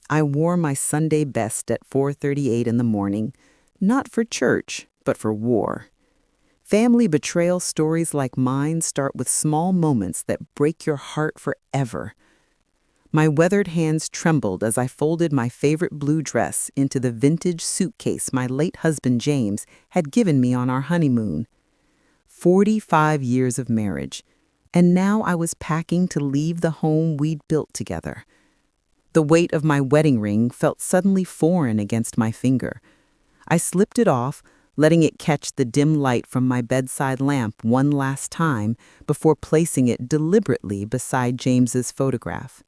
I wore my Sunday best at 4:38 in the morning, not for church, but for war. Family betrayal stories like mine start with small moments that break your heart forever. My weathered hands trembled as I folded my favorite blue dress into the vintage suitcase my late husband James had given me on our honeymoon. 45 years of marriage, and now I was packing to leave the home we'd built together. The weight of my wedding ring felt suddenly foreign against my finger. I slipped it off, letting it catch the dim light from my bedside lamp one last time before placing it deliberately beside James's photograph.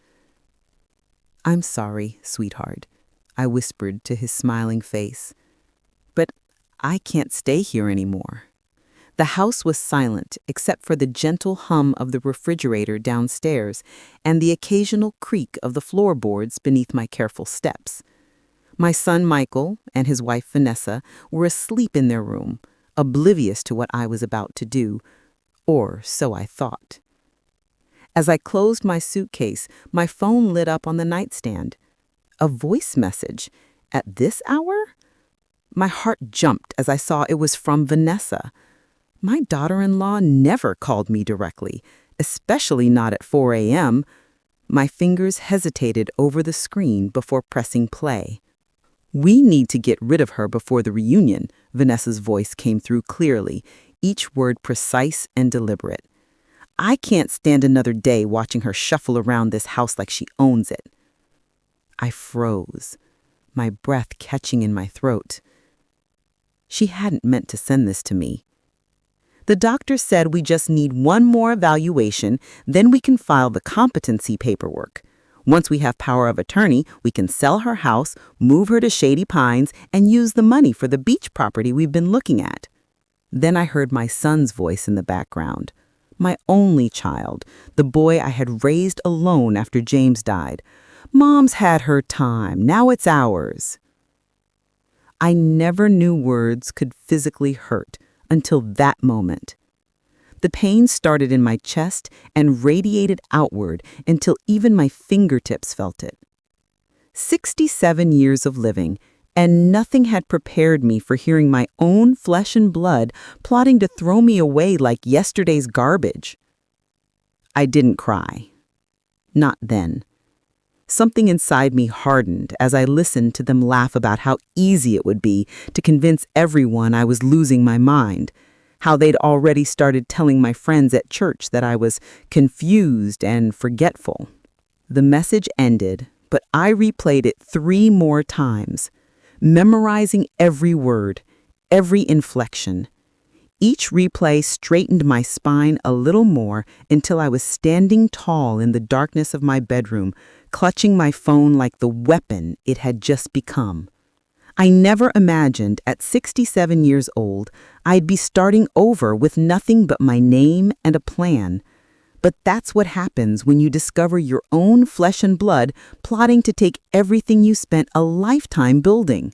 "I'm sorry, sweetheart," I whispered to his smiling face. "But I can't stay here anymore." The house was silent except for the gentle hum of the refrigerator downstairs and the occasional creak of the floorboards beneath my careful steps. My son Michael and his wife Vanessa were asleep in their room, oblivious to what I was about to do, or so I thought. As I closed my suitcase, my phone lit up on the nightstand. A voice message. At this hour? My heart jumped as I saw it was from Vanessa. My daughter-in-law never called me directly, especially not at 4 a.m. My fingers hesitated over the screen before pressing play. "We need to get rid of her before the reunion," Vanessa's voice came through clearly, each word precise and deliberate. "I can't stand another day watching her shuffle around this house like she owns it." I froze, my breath catching in my throat. She hadn't meant to send this to me. "The doctor said we just need one more evaluation, then we can file the competency paperwork. Once we have power of attorney, we can sell her house, move her to Shady Pines, and use the money for the beach property we've been looking at." Then I heard my son's voice in the background. My only child, the boy I had raised alone after James died. "Mom's had her time, now it's ours." I never knew words could physically hurt until that moment. The pain started in my chest and radiated outward until even my fingertips felt it. 67 years of living, and nothing had prepared me for hearing my own flesh and blood plotting to throw me away like yesterday's garbage. I didn't cry. Not then. Something inside me hardened as I listened to them laugh about how easy it would be to convince everyone I was losing my mind, how they'd already started telling my friends at church that I was confused and forgetful. The message ended, but I replayed it 3 more times, memorizing every word, every inflection. Each replay straightened my spine a little more until I was standing tall in the darkness of my bedroom, clutching my phone like the weapon it had just become. I never imagined at 67 years old I'd be starting over with nothing but my name and a plan. But that's what happens when you discover your own flesh and blood plotting to take everything you spent a lifetime building.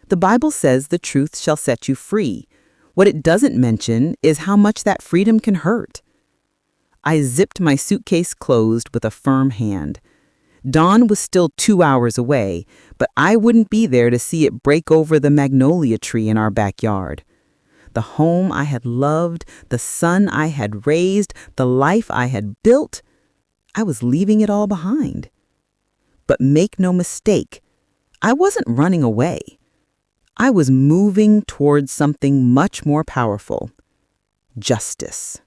The Bible says the truth shall set you free. What it doesn't mention is how much that freedom can hurt. I zipped my suitcase closed with a firm hand. Dawn was still 2 hours away, but I wouldn't be there to see it break over the magnolia tree in our backyard. The home I had loved, the son I had raised, the life I had built, I was leaving it all behind. But make no mistake, I wasn't running away. I was moving towards something much more powerful: justice.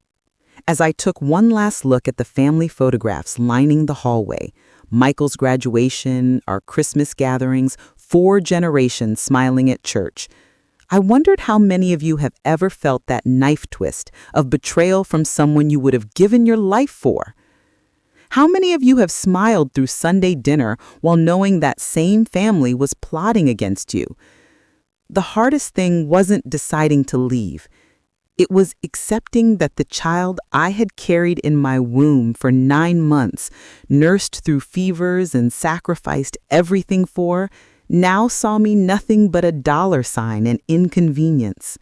As I took one last look at the family photographs lining the hallway, Michael's graduation, our Christmas gatherings, 4 generations smiling at church, I wondered how many of you have ever felt that knife twist of betrayal from someone you would have given your life for. How many of you have smiled through Sunday dinner while knowing that same family was plotting against you? The hardest thing wasn't deciding to leave. It was accepting that the child I had carried in my womb for 9 months, nursed through fevers and sacrificed everything for, now saw me nothing but a $sign and inconvenience.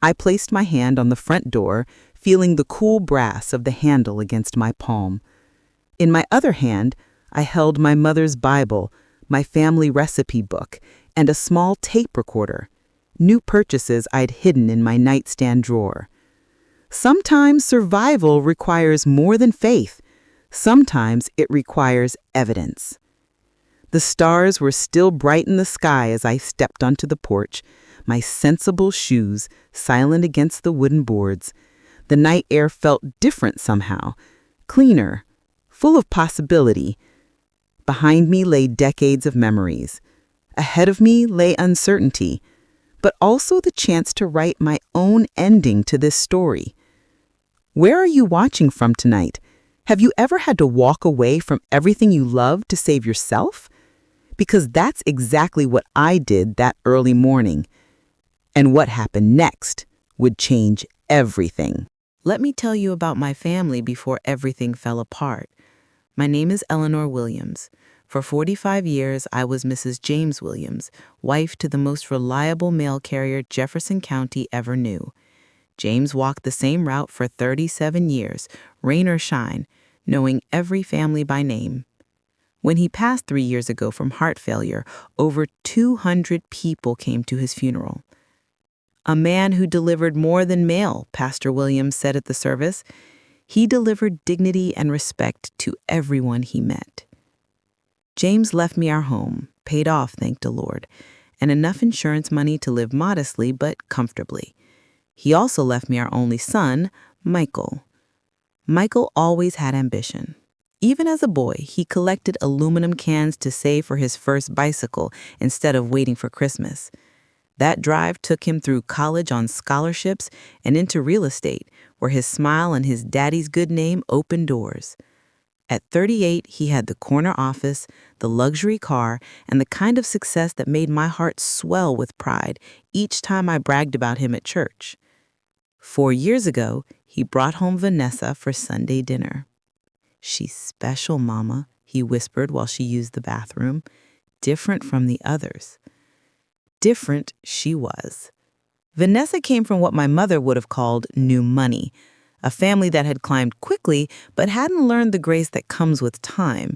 I placed my hand on the front door, feeling the cool brass of the handle against my palm. In my other hand, I held my mother's Bible, my family recipe book, and a small tape recorder, new purchases I'd hidden in my nightstand drawer. Sometimes survival requires more than faith. Sometimes it requires evidence. The stars were still bright in the sky as I stepped onto the porch, my sensible shoes silent against the wooden boards. The night air felt different somehow, cleaner, full of possibility. Behind me lay decades of memories. Ahead of me lay uncertainty, but also the chance to write my own ending to this story. Where are you watching from tonight? Have you ever had to walk away from everything you love to save yourself? Because that's exactly what I did that early morning. And what happened next would change everything. Let me tell you about my family before everything fell apart. My name is Eleanor Williams. For 45 years, I was Mrs. James Williams, wife to the most reliable mail carrier Jefferson County ever knew. James walked the same route for 37 years, rain or shine, knowing every family by name. When he passed 3 years ago from heart failure, over 200 people came to his funeral. A man who delivered more than mail, Pastor Williams said at the service. He delivered dignity and respect to everyone he met. James left me our home, paid off, thank the Lord, and enough insurance money to live modestly but comfortably. He also left me our only son, Michael. Michael always had ambition. Even as a boy, he collected aluminum cans to save for his first bicycle instead of waiting for Christmas. That drive took him through college on scholarships and into real estate, where his smile and his daddy's good name opened doors. At 38, he had the corner office, the luxury car, and the kind of success that made my heart swell with pride each time I bragged about him at church. 4 years ago, he brought home Vanessa for Sunday dinner. "She's special, Mama," he whispered while she used the bathroom. "Different from the others." Different she was. Vanessa came from what my mother would have called new money, a family that had climbed quickly but hadn't learned the grace that comes with time.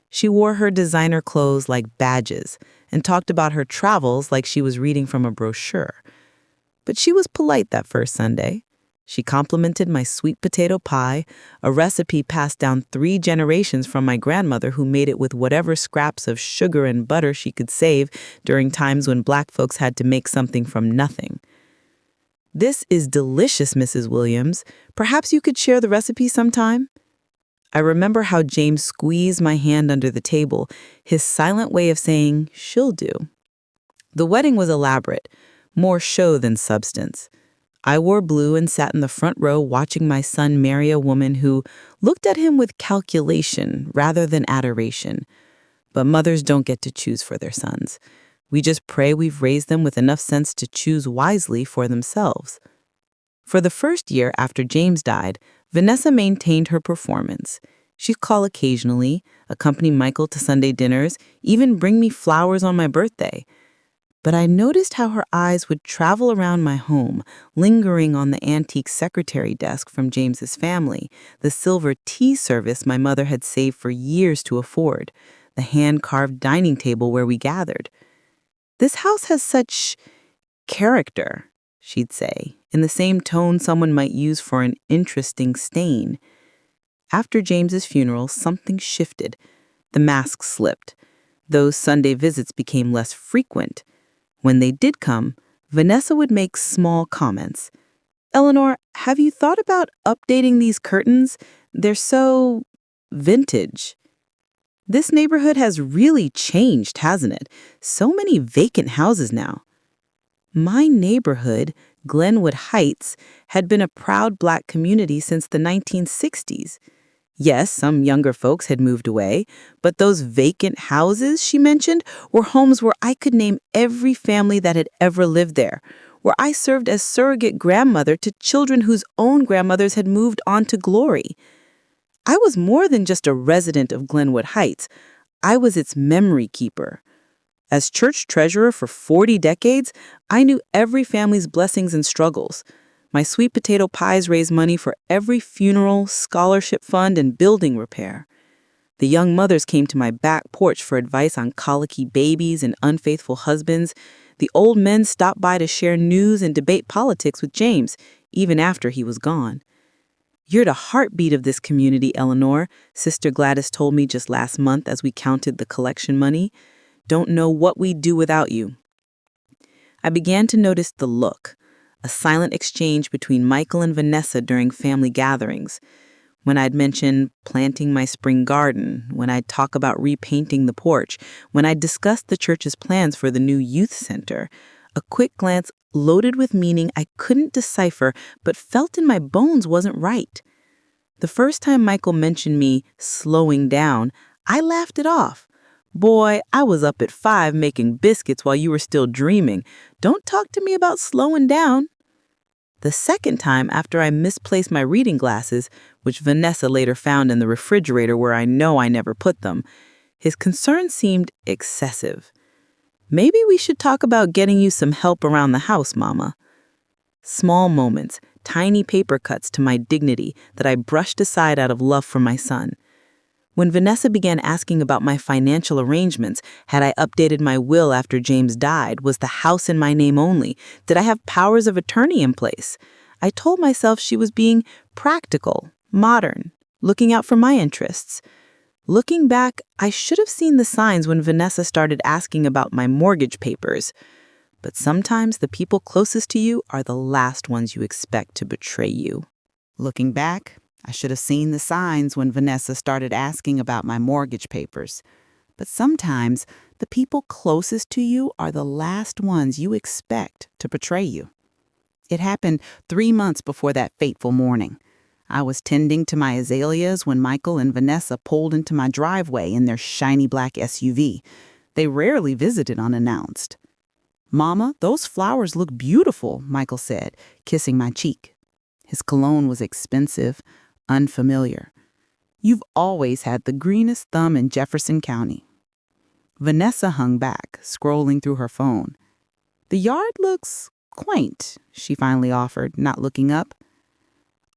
She wore her designer clothes like badges and talked about her travels like she was reading from a brochure. But she was polite that first Sunday. She complimented my sweet potato pie, a recipe passed down 3 generations from my grandmother who made it with whatever scraps of sugar and butter she could save during times when Black folks had to make something from nothing. "This is delicious, Mrs. Williams. Perhaps you could share the recipe sometime?" I remember how James squeezed my hand under the table, his silent way of saying, "She'll do." The wedding was elaborate, more show than substance. I wore blue and sat in the front row watching my son marry a woman who looked at him with calculation rather than adoration. But mothers don't get to choose for their sons. We just pray we've raised them with enough sense to choose wisely for themselves. For the first year after James died, Vanessa maintained her performance. She'd call occasionally, accompany Michael to Sunday dinners, even bring me flowers on my birthday. But I noticed how her eyes would travel around my home, lingering on the antique secretary desk from James's family, the silver tea service my mother had saved for years to afford, the hand-carved dining table where we gathered. "This house has such character," she'd say, in the same tone someone might use for an interesting stain. After James's funeral, something shifted. The mask slipped. Those Sunday visits became less frequent. When they did come, Vanessa would make small comments. "Eleanor, have you thought about updating these curtains? They're so vintage." "This neighborhood has really changed, hasn't it? So many vacant houses now." My neighborhood, Glenwood Heights, had been a proud Black community since the 1960s. Yes, some younger folks had moved away, but those vacant houses she mentioned were homes where I could name every family that had ever lived there, where I served as surrogate grandmother to children whose own grandmothers had moved on to glory. I was more than just a resident of Glenwood Heights. I was its memory keeper. As church treasurer for 40 decades, I knew every family's blessings and struggles. My sweet potato pies raised money for every funeral, scholarship fund, and building repair. The young mothers came to my back porch for advice on colicky babies and unfaithful husbands. The old men stopped by to share news and debate politics with James, even after he was gone. "You're the heartbeat of this community, Eleanor," Sister Gladys told me just last month as we counted the collection money. "Don't know what we'd do without you." I began to notice the look, a silent exchange between Michael and Vanessa during family gatherings. When I'd mention planting my spring garden, when I'd talk about repainting the porch, when I'd discuss the church's plans for the new youth center, a quick glance loaded with meaning I couldn't decipher but felt in my bones wasn't right. The first time Michael mentioned me slowing down, I laughed it off. "Boy, I was up at 5 making biscuits while you were still dreaming. Don't talk to me about slowing down." The second time, after I misplaced my reading glasses, which Vanessa later found in the refrigerator where I know I never put them, his concern seemed excessive. "Maybe we should talk about getting you some help around the house, Mama." Small moments, tiny paper cuts to my dignity that I brushed aside out of love for my son. When Vanessa began asking about my financial arrangements, had I updated my will after James died? Was the house in my name only? Did I have powers of attorney in place? I told myself she was being practical, modern, looking out for my interests. Looking back, I should have seen the signs when Vanessa started asking about my mortgage papers. But sometimes the people closest to you are the last ones you expect to betray you. Looking back, I should have seen the signs when Vanessa started asking about my mortgage papers. But sometimes the people closest to you are the last ones you expect to betray you. It happened 3 months before that fateful morning. I was tending to my azaleas when Michael and Vanessa pulled into my driveway in their shiny black SUV. They rarely visited unannounced. "Mama, those flowers look beautiful," Michael said, kissing my cheek. His cologne was expensive, unfamiliar. "You've always had the greenest thumb in Jefferson County." Vanessa hung back, scrolling through her phone. "The yard looks quaint," she finally offered, not looking up.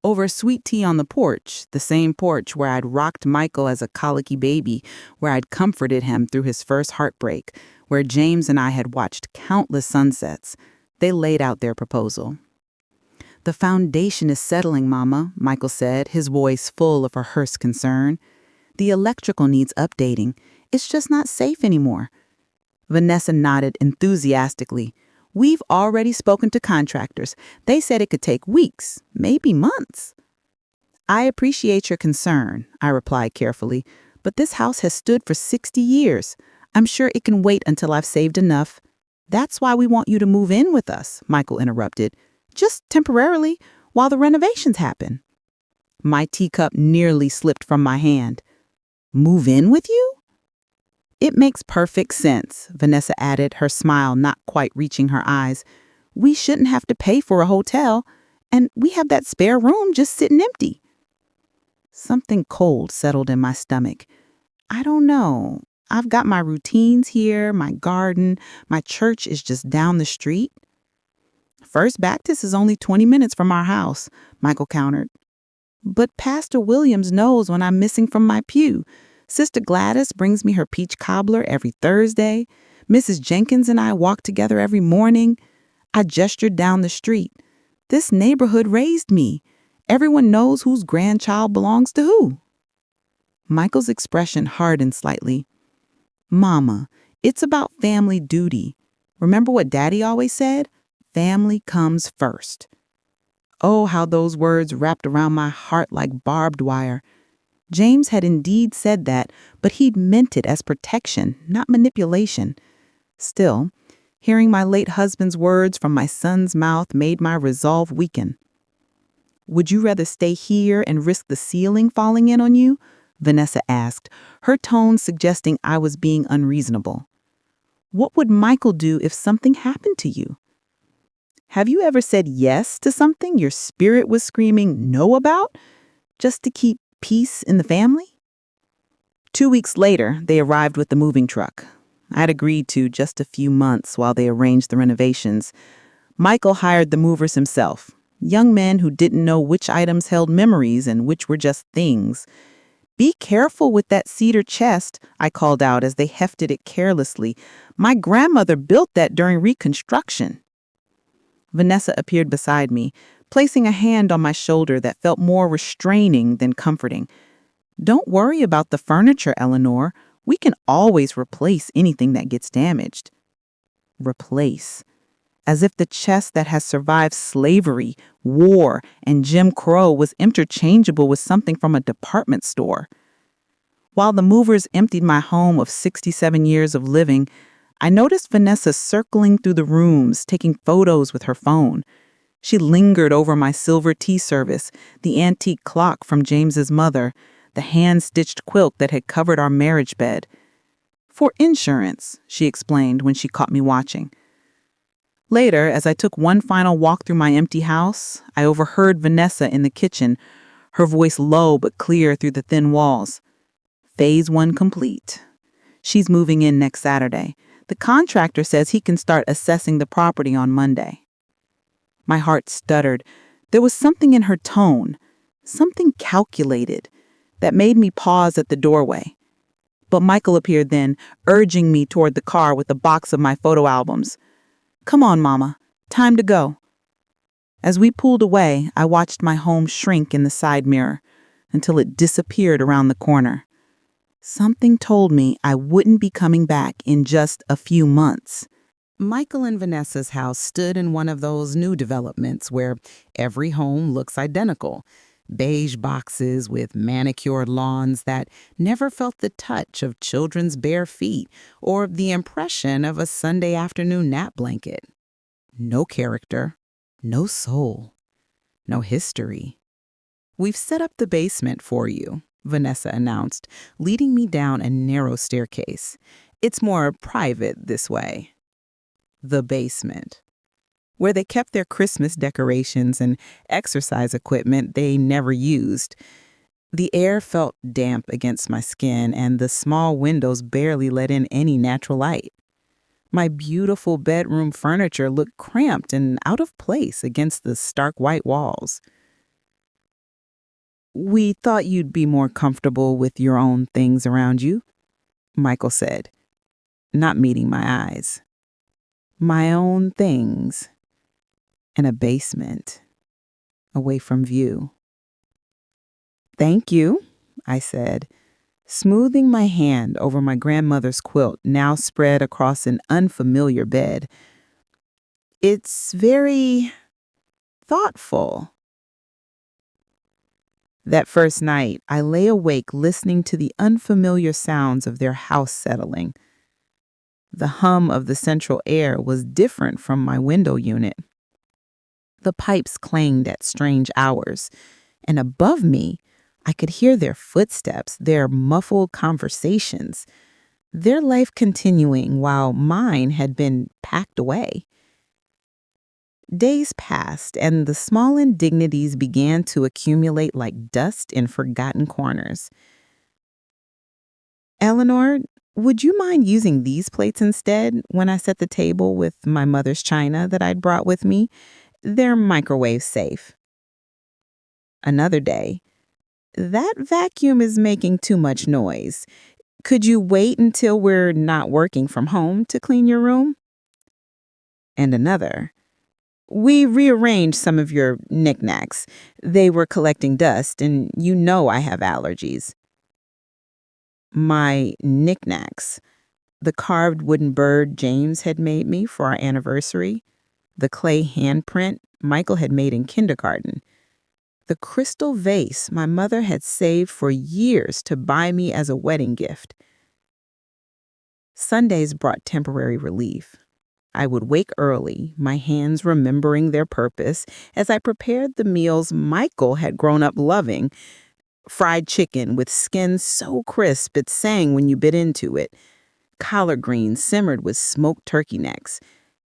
Over sweet tea on the porch, the same porch where I'd rocked Michael as a colicky baby, where I'd comforted him through his first heartbreak, where James and I had watched countless sunsets, they laid out their proposal. "The foundation is settling, Mama," Michael said, his voice full of rehearsed concern. "The electrical needs updating. It's just not safe anymore." Vanessa nodded enthusiastically. "We've already spoken to contractors. They said it could take weeks, maybe months." "I appreciate your concern," I replied carefully, "but this house has stood for 60 years. I'm sure it can wait until I've saved enough." "That's why we want you to move in with us," Michael interrupted. "Just temporarily, while the renovations happen." My teacup nearly slipped from my hand. "Move in with you?" "It makes perfect sense," Vanessa added, her smile not quite reaching her eyes. "We shouldn't have to pay for a hotel, and we have that spare room just sitting empty." Something cold settled in my stomach. I don't know. I've got my routines here, my garden, my church is just down the street. "First Baptist is only 20 minutes from our house," Michael countered. "But Pastor Williams knows when I'm missing from my pew. Sister Gladys brings me her peach cobbler every Thursday. Mrs. Jenkins and I walk together every morning." I gestured down the street. "This neighborhood raised me. Everyone knows whose grandchild belongs to who." Michael's expression hardened slightly. "Mama, it's about family duty. Remember what Daddy always said? Family comes first." Oh, how those words wrapped around my heart like barbed wire. James had indeed said that, but he'd meant it as protection, not manipulation. Still, hearing my late husband's words from my son's mouth made my resolve weaken. "Would you rather stay here and risk the ceiling falling in on you?" Vanessa asked, her tone suggesting I was being unreasonable. "What would Michael do if something happened to you?" Have you ever said yes to something your spirit was screaming no about, just to keep peace in the family? 2 weeks later, they arrived with the moving truck. I'd agreed to just a few months while they arranged the renovations. Michael hired the movers himself, young men who didn't know which items held memories and which were just things. "Be careful with that cedar chest," I called out as they hefted it carelessly. "My grandmother built that during Reconstruction." Vanessa appeared beside me, placing a hand on my shoulder that felt more restraining than comforting. "Don't worry about the furniture, Eleanor. We can always replace anything that gets damaged." Replace. As if the chest that has survived slavery, war, and Jim Crow was interchangeable with something from a department store. While the movers emptied my home of 67 years of living, I noticed Vanessa circling through the rooms, taking photos with her phone. She lingered over my silver tea service, the antique clock from James's mother, the hand-stitched quilt that had covered our marriage bed. "For insurance," she explained when she caught me watching. Later, as I took one final walk through my empty house, I overheard Vanessa in the kitchen, her voice low but clear through the thin walls. "Phase 1 complete. She's moving in next Saturday. The contractor says he can start assessing the property on Monday." My heart stuttered. There was something in her tone, something calculated, that made me pause at the doorway. But Michael appeared then, urging me toward the car with a box of my photo albums. "Come on, Mama. Time to go." As we pulled away, I watched my home shrink in the side mirror until it disappeared around the corner. Something told me I wouldn't be coming back in just a few months. Michael and Vanessa's house stood in one of those new developments where every home looks identical. Beige boxes with manicured lawns that never felt the touch of children's bare feet or the impression of a Sunday afternoon nap blanket. No character, no soul, no history. "We've set up the basement for you," Vanessa announced, leading me down a narrow staircase. "It's more private this way." The basement, where they kept their Christmas decorations and exercise equipment they never used. The air felt damp against my skin, and the small windows barely let in any natural light. My beautiful bedroom furniture looked cramped and out of place against the stark white walls. "We thought you'd be more comfortable with your own things around you," Michael said, not meeting my eyes. "My own things. In a basement, away from view." "Thank you," I said, smoothing my hand over my grandmother's quilt now spread across an unfamiliar bed. "It's very thoughtful." That first night, I lay awake listening to the unfamiliar sounds of their house settling. The hum of the central air was different from my window unit. The pipes clanged at strange hours, and above me, I could hear their footsteps, their muffled conversations, their life continuing while mine had been packed away. Days passed, and the small indignities began to accumulate like dust in forgotten corners. "Eleanor, would you mind using these plates instead when I set the table with my mother's china that I'd brought with me? They're microwave safe." Another day, "That vacuum is making too much noise. Could you wait until we're not working from home to clean your room?" And another, "We rearranged some of your knickknacks. They were collecting dust, and you know I have allergies." My knickknacks, the carved wooden bird James had made me for our anniversary, the clay handprint Michael had made in kindergarten, the crystal vase my mother had saved for years to buy me as a wedding gift. Sundays brought temporary relief. I would wake early, my hands remembering their purpose, as I prepared the meals Michael had grown up loving. Fried chicken with skin so crisp it sang when you bit into it. Collard greens simmered with smoked turkey necks.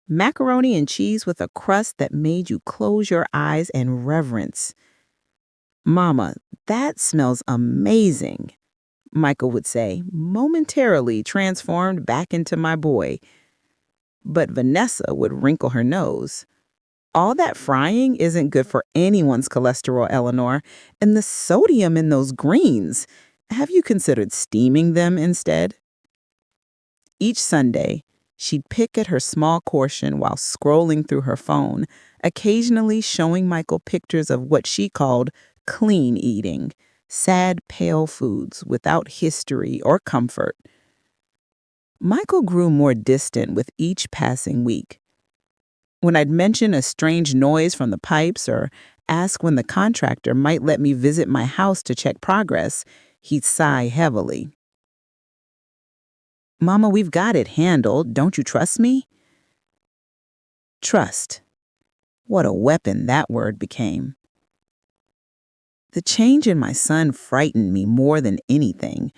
Macaroni and cheese with a crust that made you close your eyes and reverence. "Mama, that smells amazing," Michael would say, momentarily transformed back into my boy. But Vanessa would wrinkle her nose. "All that frying isn't good for anyone's cholesterol, Eleanor, and the sodium in those greens. Have you considered steaming them instead? Each Sunday, she'd pick at her small portion while scrolling through her phone, occasionally showing Michael pictures of what she called clean eating, sad, pale foods without history or comfort. Michael grew more distant with each passing week. When I'd mention a strange noise from the pipes or ask when the contractor might let me visit my house to check progress, he'd sigh heavily. Mama, we've got it handled. Don't you trust me? Trust. What a weapon that word became. The change in my son frightened me more than anything.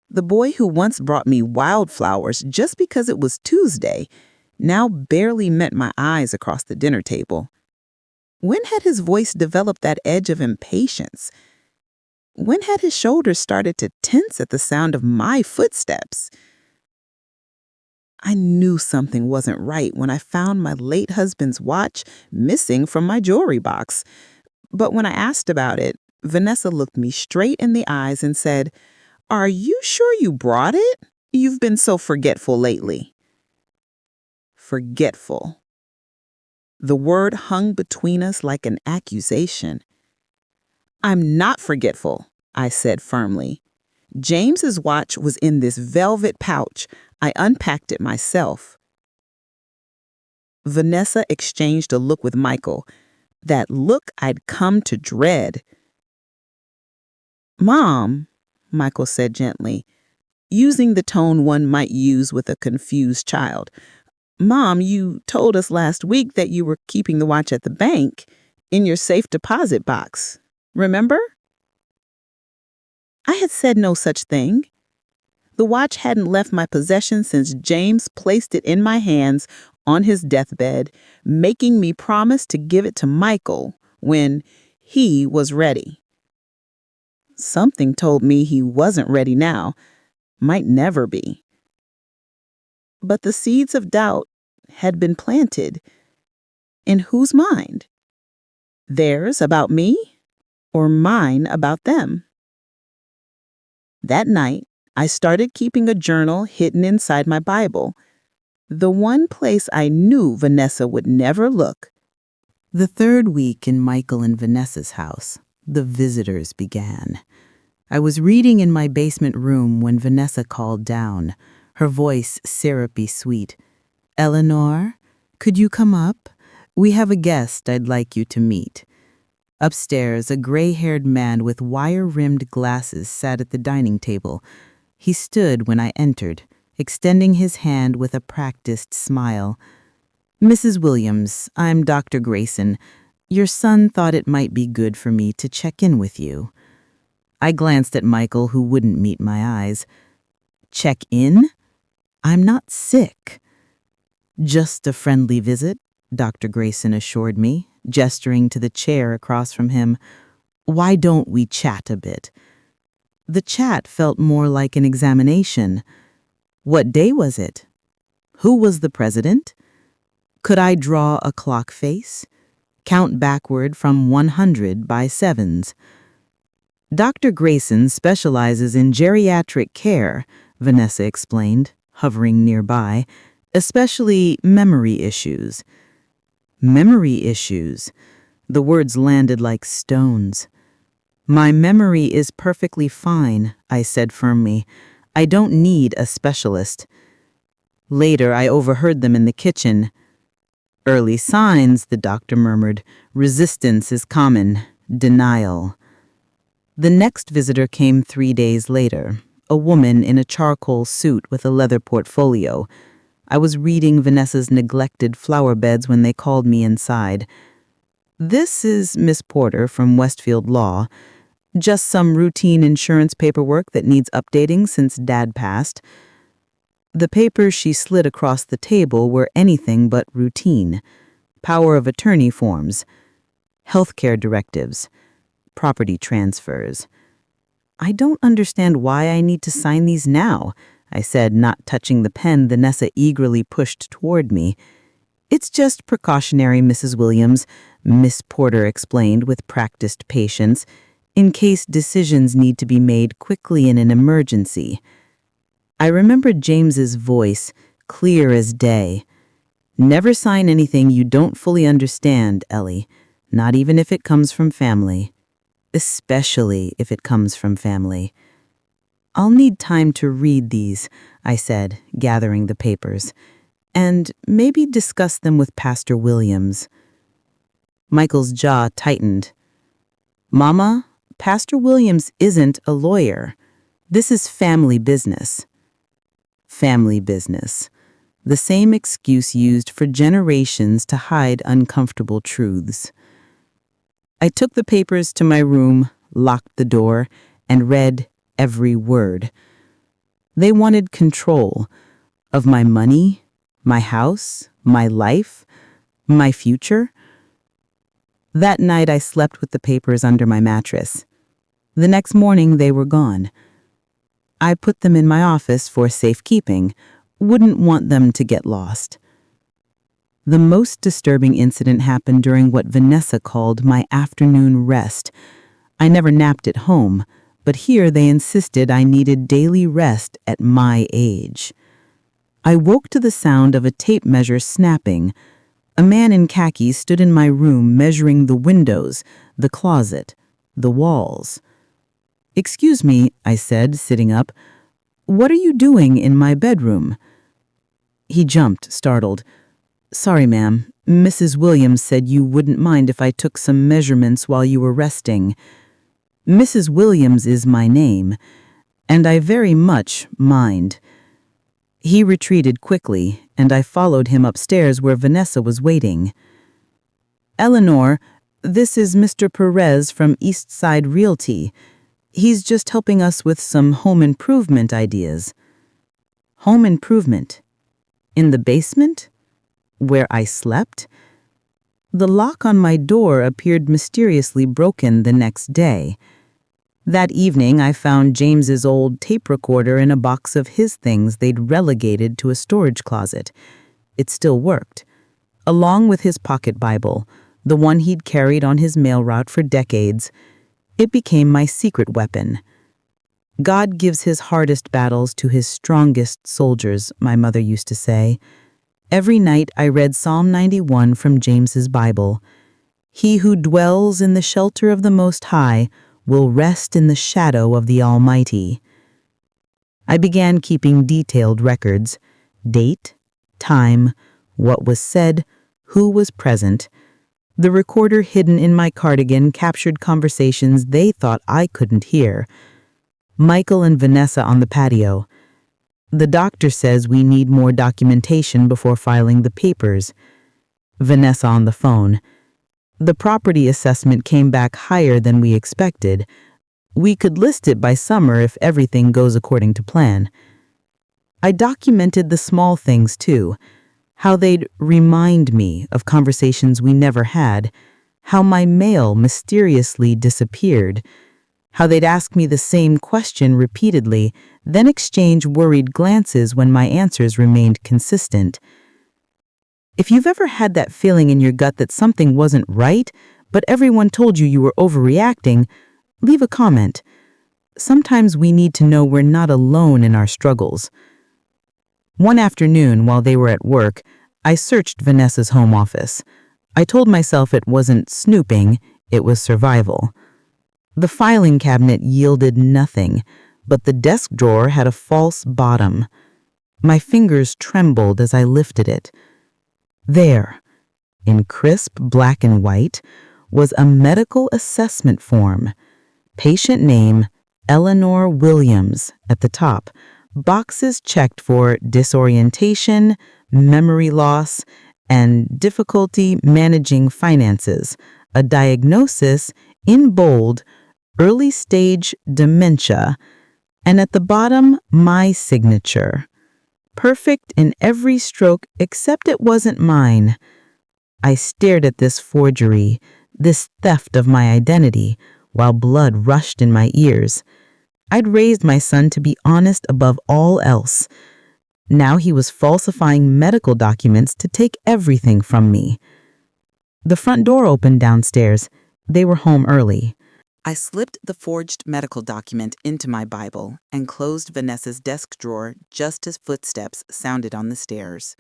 The boy who once brought me wildflowers just because it was Tuesday now barely met my eyes across the dinner table. When had his voice developed that edge of impatience? When had his shoulders started to tense at the sound of my footsteps? I knew something wasn't right when I found my late husband's watch missing from my jewelry box. But when I asked about it, Vanessa looked me straight in the eyes and said, "Are you sure you brought it? You've been so forgetful lately." Forgetful. The word hung between us like an accusation. "I'm not forgetful," I said firmly. "James's watch was in this velvet pouch. I unpacked it myself." Vanessa exchanged a look with Michael, that look I'd come to dread. "Mom," Michael said gently, using the tone one might use with a confused child. "Mom, you told us last week that you were keeping the watch at the bank, in your safe deposit box. Remember?" I had said no such thing. The watch hadn't left my possession since James placed it in my hands on his deathbed, making me promise to give it to Michael when he was ready. Something told me he wasn't ready now, might never be. But the seeds of doubt had been planted. In whose mind? Theirs about me, or mine about them? That night, I started keeping a journal hidden inside my Bible, the one place I knew Vanessa would never look. The third week in Michael and Vanessa's house, the visitors began. I was reading in my basement room when Vanessa called down, her voice syrupy sweet. "Eleanor, could you come up? We have a guest I'd like you to meet." Upstairs, a gray-haired man with wire-rimmed glasses sat at the dining table. He stood when I entered, extending his hand with a practiced smile. "Mrs. Williams, I'm Dr. Grayson. Your son thought it might be good for me to check in with you." I glanced at Michael, who wouldn't meet my eyes. "Check in? I'm not sick." "Just a friendly visit," Dr. Grayson assured me, gesturing to the chair across from him. "Why don't we chat a bit?" The chat felt more like an examination. What day was it? Who was the president? Could I draw a clock face? Count backward from 100 by sevens? "Dr. Grayson specializes in geriatric care," Vanessa explained, hovering nearby, "especially memory issues." Memory issues. The words landed like stones. "My memory is perfectly fine," I said firmly. "I don't need a specialist." Later, I overheard them in the kitchen. "Early signs," the doctor murmured. "Resistance is common. Denial." The next visitor came 3 days later, a woman in a charcoal suit with a leather portfolio. I was reading Vanessa's neglected flower beds when they called me inside. "This is Miss Porter from Westfield Law. Just some routine insurance paperwork that needs updating since Dad passed." The papers she slid across the table were anything but routine. Power of attorney forms, healthcare directives, property transfers. "I don't understand why I need to sign these now," I said, not touching the pen Vanessa eagerly pushed toward me. "It's just precautionary, Mrs. Williams," Miss Porter explained with practiced patience. in case decisions need to be made quickly in an emergency. I remembered James's voice, clear as day. Never sign anything you don't fully understand, Ellie, not even if it comes from family. Especially if it comes from family. I'll need time to read these, I said, gathering the papers, and maybe discuss them with Pastor Williams. Michael's jaw tightened. Mama, Pastor Williams isn't a lawyer. This is family business. Family business. The same excuse used for generations to hide uncomfortable truths. I took the papers to my room, locked the door, and read every word. They wanted control of my money, my house, my life, my future. That night I slept with the papers under my mattress. The next morning they were gone. I put them in my office for safekeeping. Wouldn't want them to get lost. The most disturbing incident happened during what Vanessa called my afternoon rest. I never napped at home, but here they insisted I needed daily rest at my age. I woke to the sound of a tape measure snapping. A man in khakis stood in my room measuring the windows, the closet, the walls. "Excuse me," I said, sitting up. "What are you doing in my bedroom?" He jumped, startled. "Sorry, ma'am. Mrs. Williams said you wouldn't mind if I took some measurements while you were resting. Mrs. Williams is my name, and I very much mind." He retreated quickly, and I followed him upstairs where Vanessa was waiting. "Eleanor, this is Mr. Perez from East Side Realty. He's just helping us with some home improvement ideas." Home improvement? In the basement? Where I slept? The lock on my door appeared mysteriously broken the next day. That evening, I found James's old tape recorder in a box of his things they'd relegated to a storage closet. It still worked. Along with his pocket Bible, the one he'd carried on his mail route for decades, it became my secret weapon. God gives his hardest battles to his strongest soldiers, my mother used to say. Every night I read Psalm 91 from James's Bible. He who dwells in the shelter of the Most High will rest in the shadow of the Almighty. I began keeping detailed records: date, time, what was said, who was present. The recorder hidden in my cardigan captured conversations they thought I couldn't hear. Michael and Vanessa on the patio. "The doctor says we need more documentation before filing the papers." Vanessa on the phone. "The property assessment came back higher than we expected. We could list it by summer if everything goes according to plan." I documented the small things too. How they'd remind me of conversations we never had. How my mail mysteriously disappeared. How they'd ask me the same question repeatedly, then exchange worried glances when my answers remained consistent. If you've ever had that feeling in your gut that something wasn't right, but everyone told you were overreacting, leave a comment. Sometimes we need to know we're not alone in our struggles. One afternoon, while they were at work, I searched Vanessa's home office. I told myself it wasn't snooping, it was survival. The filing cabinet yielded nothing, but the desk drawer had a false bottom. My fingers trembled as I lifted it. There, in crisp black and white, was a medical assessment form. Patient name, Eleanor Williams, at the top. Boxes checked for disorientation, memory loss, and difficulty managing finances. A diagnosis, in bold, early stage dementia, and at the bottom, my signature. Perfect in every stroke except it wasn't mine. I stared at this forgery, this theft of my identity, while blood rushed in my ears. I'd raised my son to be honest above all else. Now he was falsifying medical documents to take everything from me. The front door opened downstairs. They were home early. I slipped the forged medical document into my Bible and closed Vanessa's desk drawer just as footsteps sounded on the stairs.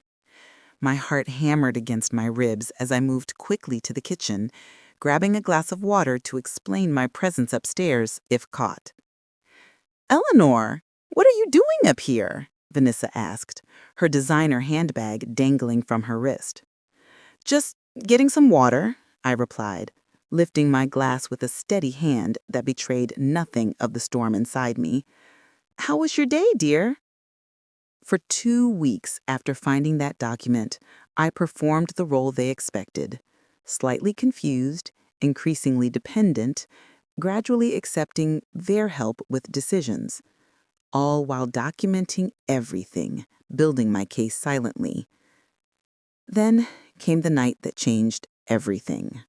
My heart hammered against my ribs as I moved quickly to the kitchen, grabbing a glass of water to explain my presence upstairs if caught. "Eleanor, what are you doing up here?" Vanessa asked, her designer handbag dangling from her wrist. "Just getting some water," I replied, lifting my glass with a steady hand that betrayed nothing of the storm inside me. "How was your day, dear?" For 2 weeks after finding that document, I performed the role they expected, slightly confused, increasingly dependent, gradually accepting their help with decisions, all while documenting everything, building my case silently. Then came the night that changed everything.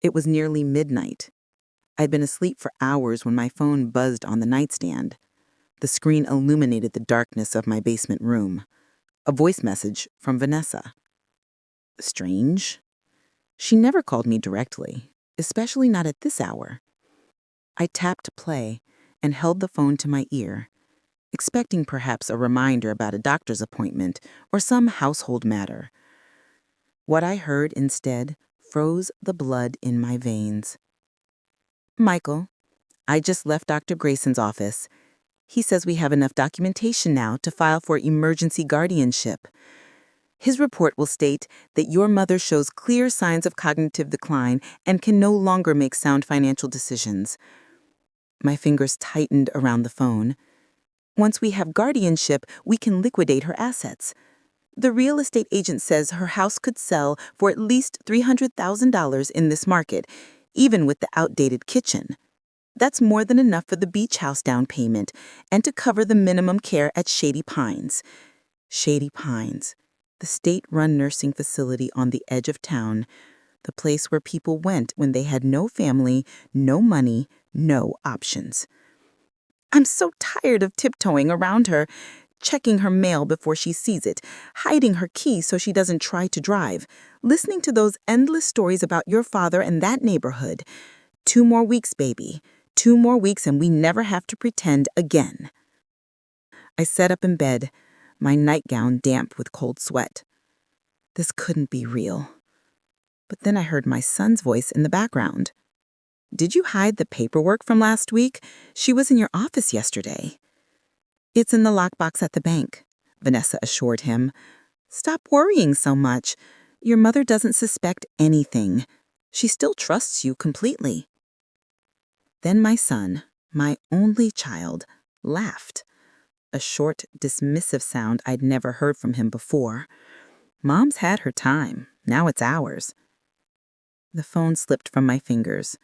It was nearly midnight. I'd been asleep for hours when my phone buzzed on the nightstand. The screen illuminated the darkness of my basement room. A voice message from Vanessa. Strange. She never called me directly, especially not at this hour. I tapped play and held the phone to my ear, expecting perhaps a reminder about a doctor's appointment or some household matter. What I heard instead froze the blood in my veins. "Michael, I just left Dr. Grayson's office. He says we have enough documentation now to file for emergency guardianship. His report will state that your mother shows clear signs of cognitive decline and can no longer make sound financial decisions." My fingers tightened around the phone. "Once we have guardianship, we can liquidate her assets. The real estate agent says her house could sell for at least $300,000 in this market, even with the outdated kitchen. That's more than enough for the beach house down payment and to cover the minimum care at Shady Pines." Shady Pines, the state-run nursing facility on the edge of town, the place where people went when they had no family, no money, no options. I'm so tired of tiptoeing around her, checking her mail before she sees it, hiding her key so she doesn't try to drive, listening to those endless stories about your father and that neighborhood. 2 more weeks, baby. 2 more weeks and we never have to pretend again. I sat up in bed, my nightgown damp with cold sweat. This couldn't be real. But then I heard my son's voice in the background. "Did you hide the paperwork from last week? She was in your office yesterday." "It's in the lockbox at the bank," Vanessa assured him. "Stop worrying so much. Your mother doesn't suspect anything. She still trusts you completely." Then my son, my only child, laughed. A short, dismissive sound I'd never heard from him before. Mom's had her time. Now it's ours. The phone slipped from my fingers,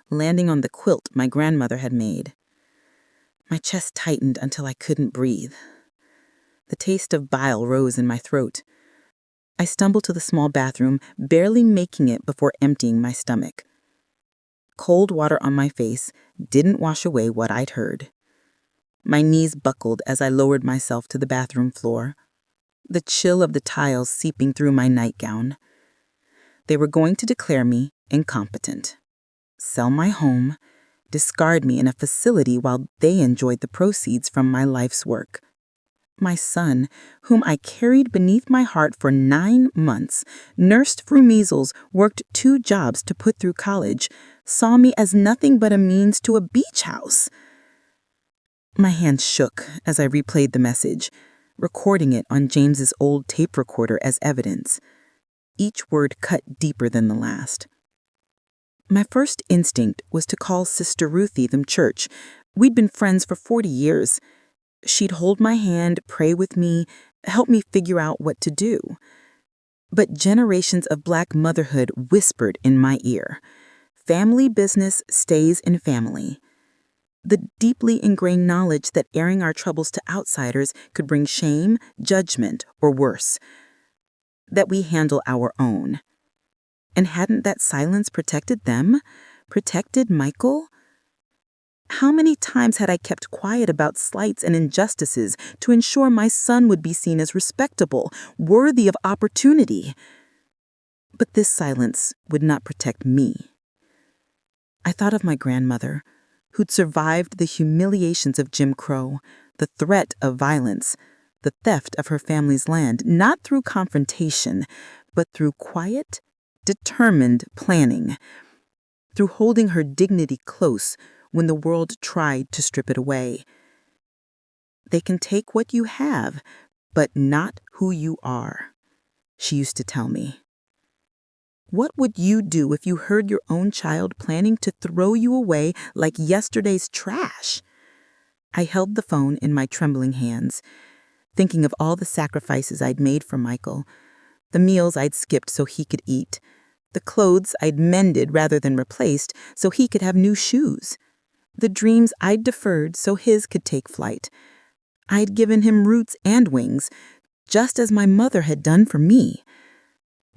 landing on the quilt my grandmother had made. My chest tightened until I couldn't breathe. The taste of bile rose in my throat. I stumbled to the small bathroom, barely making it before emptying my stomach. Cold water on my face didn't wash away what I'd heard. My knees buckled as I lowered myself to the bathroom floor, the chill of the tiles seeping through my nightgown. They were going to declare me incompetent, sell my home, discard me in a facility while they enjoyed the proceeds from my life's work. My son, whom I carried beneath my heart for 9 months, nursed through measles, worked 2 jobs to put through college, saw me as nothing but a means to a beach house. My hands shook as I replayed the message, recording it on James's old tape recorder as evidence. Each word cut deeper than the last. My first instinct was to call Sister Ruthie from church. We'd been friends for 40 years. She'd hold my hand, pray with me, help me figure out what to do. But generations of Black motherhood whispered in my ear, family business stays in family. The deeply ingrained knowledge that airing our troubles to outsiders could bring shame, judgment, or worse. That we handle our own. And hadn't that silence protected them? Protected Michael? How many times had I kept quiet about slights and injustices to ensure my son would be seen as respectable, worthy of opportunity? But this silence would not protect me. I thought of my grandmother, who'd survived the humiliations of Jim Crow, the threat of violence, the theft of her family's land, not through confrontation, but through quiet, determined planning, through holding her dignity close when the world tried to strip it away. They can take what you have, but not who you are, she used to tell me. What would you do if you heard your own child planning to throw you away like yesterday's trash? I held the phone in my trembling hands, thinking of all the sacrifices I'd made for Michael, the meals I'd skipped so he could eat, the clothes I'd mended rather than replaced so he could have new shoes, the dreams I'd deferred so his could take flight. I'd given him roots and wings, just as my mother had done for me.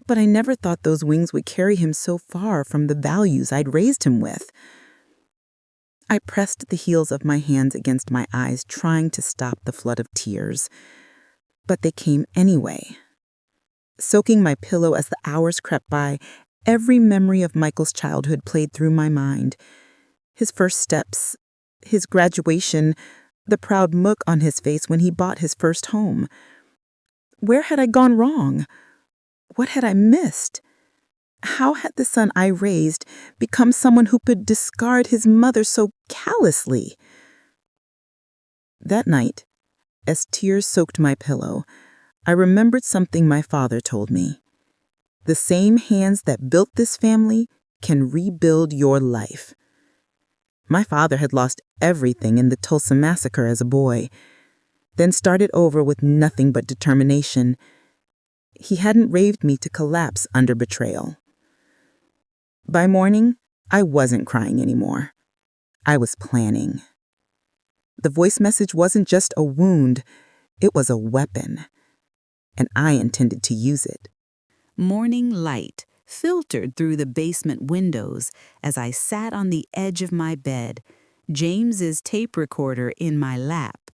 But I never thought those wings would carry him so far from the values I'd raised him with. I pressed the heels of my hands against my eyes, trying to stop the flood of tears. But they came anyway. Soaking my pillow as the hours crept by, every memory of Michael's childhood played through my mind. His first steps, his graduation, the proud look on his face when he bought his first home. Where had I gone wrong? What had I missed? How had the son I raised become someone who could discard his mother so callously? That night, as tears soaked my pillow, I remembered something my father told me. The same hands that built this family can rebuild your life. My father had lost everything in the Tulsa massacre as a boy, then started over with nothing but determination. He hadn't raised me to collapse under betrayal. By morning, I wasn't crying anymore. I was planning. The voice message wasn't just a wound, it was a weapon, and I intended to use it. Morning light filtered through the basement windows as I sat on the edge of my bed, James's tape recorder in my lap.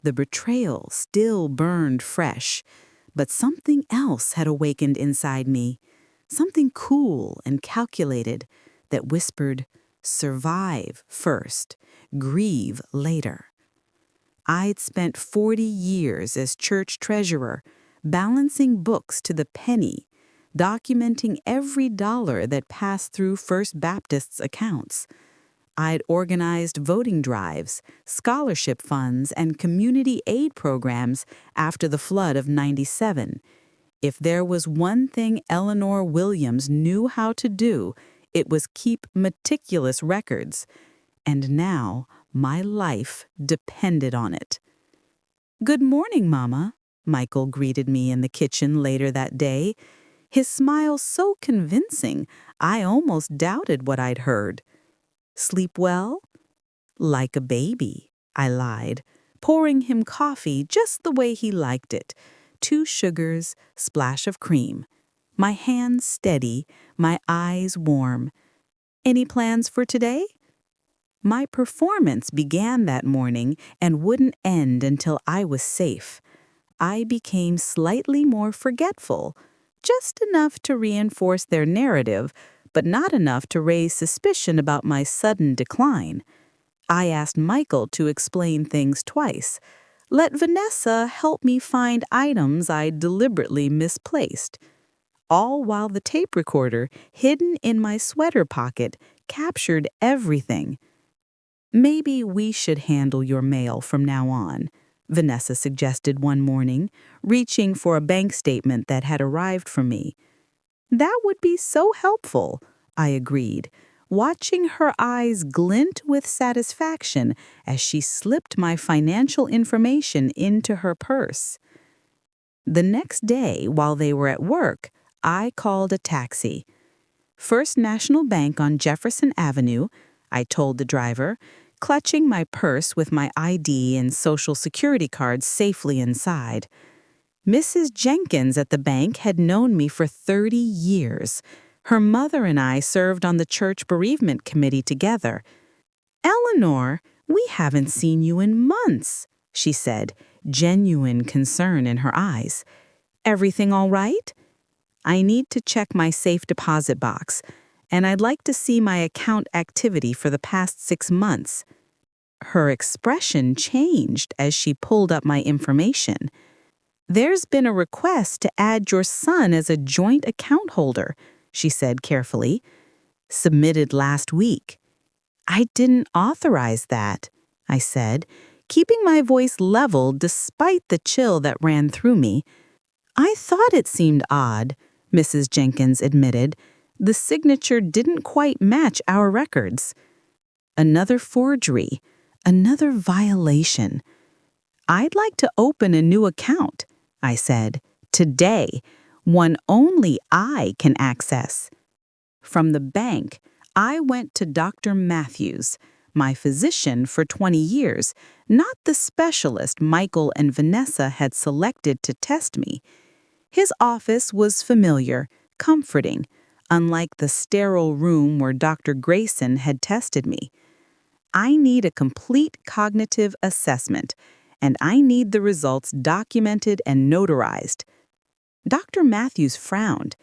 The betrayal still burned fresh, but something else had awakened inside me, something cool and calculated that whispered, "Survive first, grieve later." I'd spent 40 years as church treasurer, balancing books to the penny, documenting every dollar that passed through First Baptist's accounts. I'd organized voting drives, scholarship funds, and community aid programs after the flood of '97. If there was one thing Eleanor Williams knew how to do, it was keep meticulous records. And now my life depended on it. "Good morning, Mama," Michael greeted me in the kitchen later that day, his smile so convincing I almost doubted what I'd heard. "Sleep well?" "Like a baby," I lied, pouring him coffee just the way he liked it. 2 sugars, splash of cream. My hands steady, my eyes warm. "Any plans for today?" My performance began that morning and wouldn't end until I was safe. I became slightly more forgetful, just enough to reinforce their narrative, but not enough to raise suspicion about my sudden decline. I asked Michael to explain things twice. Let Vanessa help me find items I'd deliberately misplaced. All while the tape recorder, hidden in my sweater pocket, captured everything. "Maybe we should handle your mail from now on," Vanessa suggested one morning, reaching for a bank statement that had arrived for me. "That would be so helpful," I agreed, watching her eyes glint with satisfaction as she slipped my financial information into her purse. The next day, while they were at work, I called a taxi. "First National Bank on Jefferson Avenue," I told the driver, clutching my purse with my ID and Social Security card safely inside. Mrs. Jenkins at the bank had known me for 30 years. Her mother and I served on the church bereavement committee together. "Eleanor, we haven't seen you in months," she said, genuine concern in her eyes. "Everything all right?" "I need to check my safe deposit box. and I'd like to see my account activity for the past 6 months." Her expression changed as she pulled up my information. "There's been a request to add your son as a joint account holder," she said carefully. "Submitted last week." "I didn't authorize that," I said, keeping my voice level despite the chill that ran through me. "I thought it seemed odd," Mrs. Jenkins admitted. "The signature didn't quite match our records." Another forgery, another violation. "I'd like to open a new account," I said, "today, one only I can access." From the bank, I went to Dr. Matthews, my physician for 20 years, not the specialist Michael and Vanessa had selected to test me. His office was familiar, comforting, unlike the sterile room where Dr. Grayson had tested me. "I need a complete cognitive assessment, and I need the results documented and notarized." Dr. Matthews frowned.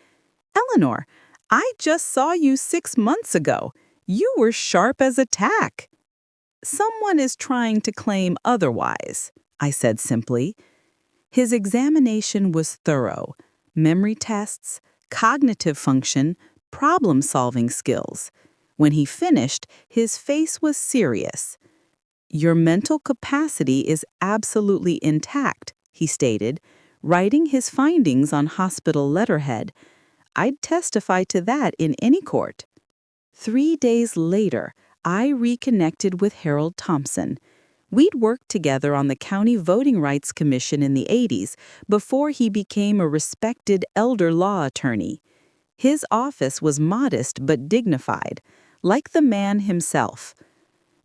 "Eleanor, I just saw you 6 months ago. You were sharp as a tack." "Someone is trying to claim otherwise," I said simply. His examination was thorough. Memory tests, cognitive function, problem-solving skills. When he finished, his face was serious. "Your mental capacity is absolutely intact," he stated, writing his findings on hospital letterhead. "I'd testify to that in any court." 3 days later, I reconnected with Harold Thompson. We'd worked together on the County Voting Rights Commission in the 80s before he became a respected elder law attorney. His office was modest but dignified, like the man himself.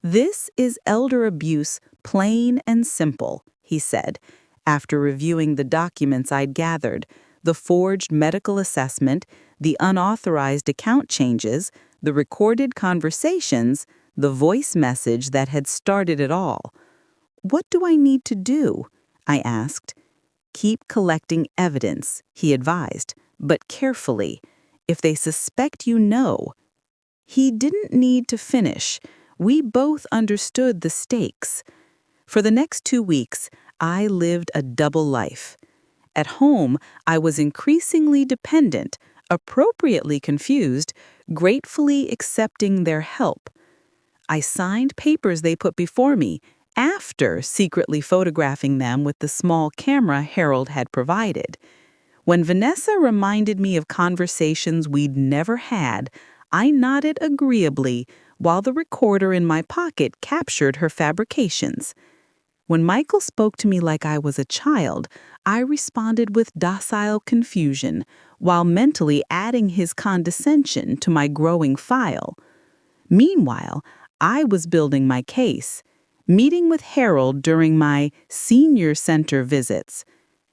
"This is elder abuse, plain and simple," he said, after reviewing the documents I'd gathered, the forged medical assessment, the unauthorized account changes, the recorded conversations, the voice message that had started it all. "What do I need to do?" I asked. "Keep collecting evidence," he advised, "but carefully. If they suspect you know." He didn't need to finish. We both understood the stakes. For the next 2 weeks, I lived a double life. At home, I was increasingly dependent, appropriately confused, gratefully accepting their help. I signed papers they put before me, after secretly photographing them with the small camera Harold had provided. When Vanessa reminded me of conversations we'd never had, I nodded agreeably while the recorder in my pocket captured her fabrications. When Michael spoke to me like I was a child, I responded with docile confusion, while mentally adding his condescension to my growing file. Meanwhile, I was building my case, meeting with Harold during my senior center visits,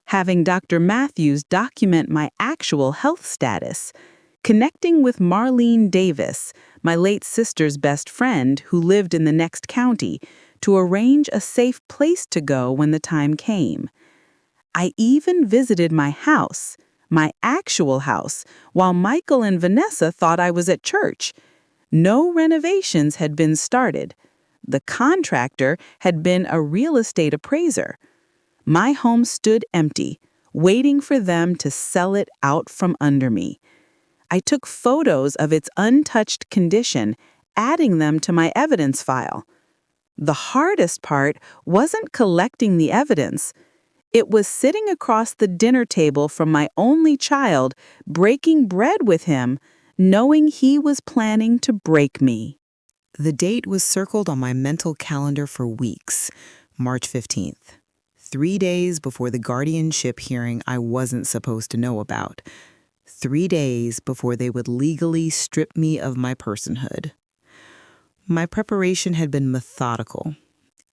having Dr. Matthews document my actual health status, connecting with Marlene Davis, my late sister's best friend who lived in the next county, to arrange a safe place to go when the time came. I even visited my house, my actual house, while Michael and Vanessa thought I was at church. No renovations had been started. The contractor had been a real estate appraiser. My home stood empty, waiting for them to sell it out from under me. I took photos of its untouched condition, adding them to my evidence file. The hardest part wasn't collecting the evidence. It was sitting across the dinner table from my only child, breaking bread with him, knowing he was planning to break me. The date was circled on my mental calendar for weeks, March 15th. 3 days before the guardianship hearing I wasn't supposed to know about. 3 days before they would legally strip me of my personhood. My preparation had been methodical.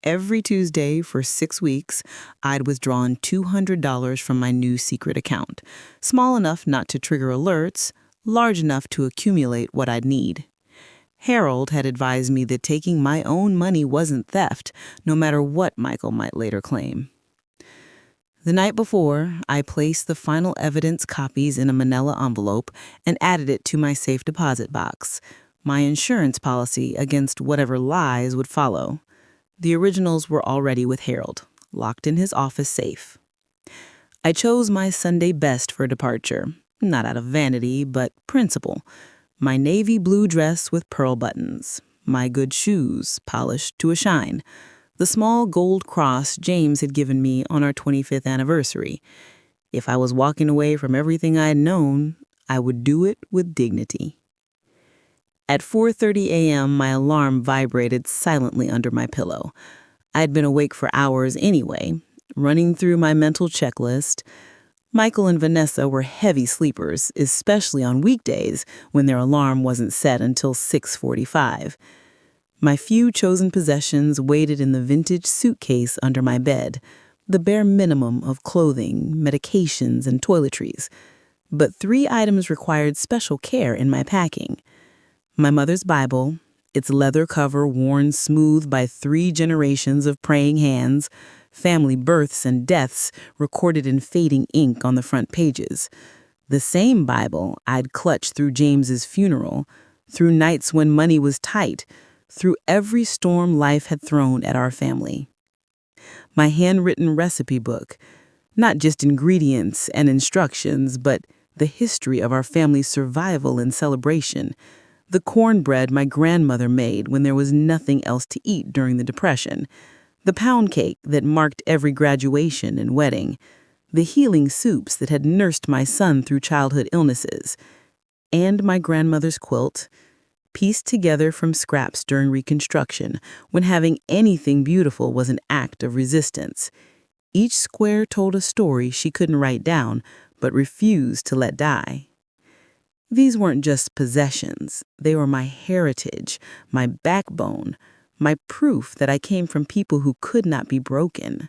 Every Tuesday for 6 weeks, I'd withdrawn $200 from my new secret account, small enough not to trigger alerts, large enough to accumulate what I'd need. Harold had advised me that taking my own money wasn't theft, no matter what Michael might later claim. The night before, I placed the final evidence copies in a manila envelope and added it to my safe deposit box, my insurance policy against whatever lies would follow. The originals were already with Harold, locked in his office safe. I chose my Sunday best for departure, not out of vanity, but principle. My navy blue dress with pearl buttons, my good shoes, polished to a shine, the small gold cross James had given me on our 25th anniversary. If I was walking away from everything I had known, I would do it with dignity. At 4:30 a.m., my alarm vibrated silently under my pillow. I'd been awake for hours anyway, running through my mental checklist. Michael and Vanessa were heavy sleepers, especially on weekdays when their alarm wasn't set until 6:45. My few chosen possessions waited in the vintage suitcase under my bed, the bare minimum of clothing, medications, and toiletries. But 3 items required special care in my packing. My mother's Bible, its leather cover worn smooth by 3 generations of praying hands, family births and deaths recorded in fading ink on the front pages. The same Bible I'd clutched through James's funeral, through nights when money was tight, through every storm life had thrown at our family. My handwritten recipe book, not just ingredients and instructions, but the history of our family's survival and celebration, the cornbread my grandmother made when there was nothing else to eat during the Depression, the pound cake that marked every graduation and wedding, the healing soups that had nursed my son through childhood illnesses, and my grandmother's quilt, pieced together from scraps during Reconstruction, when having anything beautiful was an act of resistance. Each square told a story she couldn't write down, but refused to let die. These weren't just possessions. They were my heritage, my backbone, my proof that I came from people who could not be broken.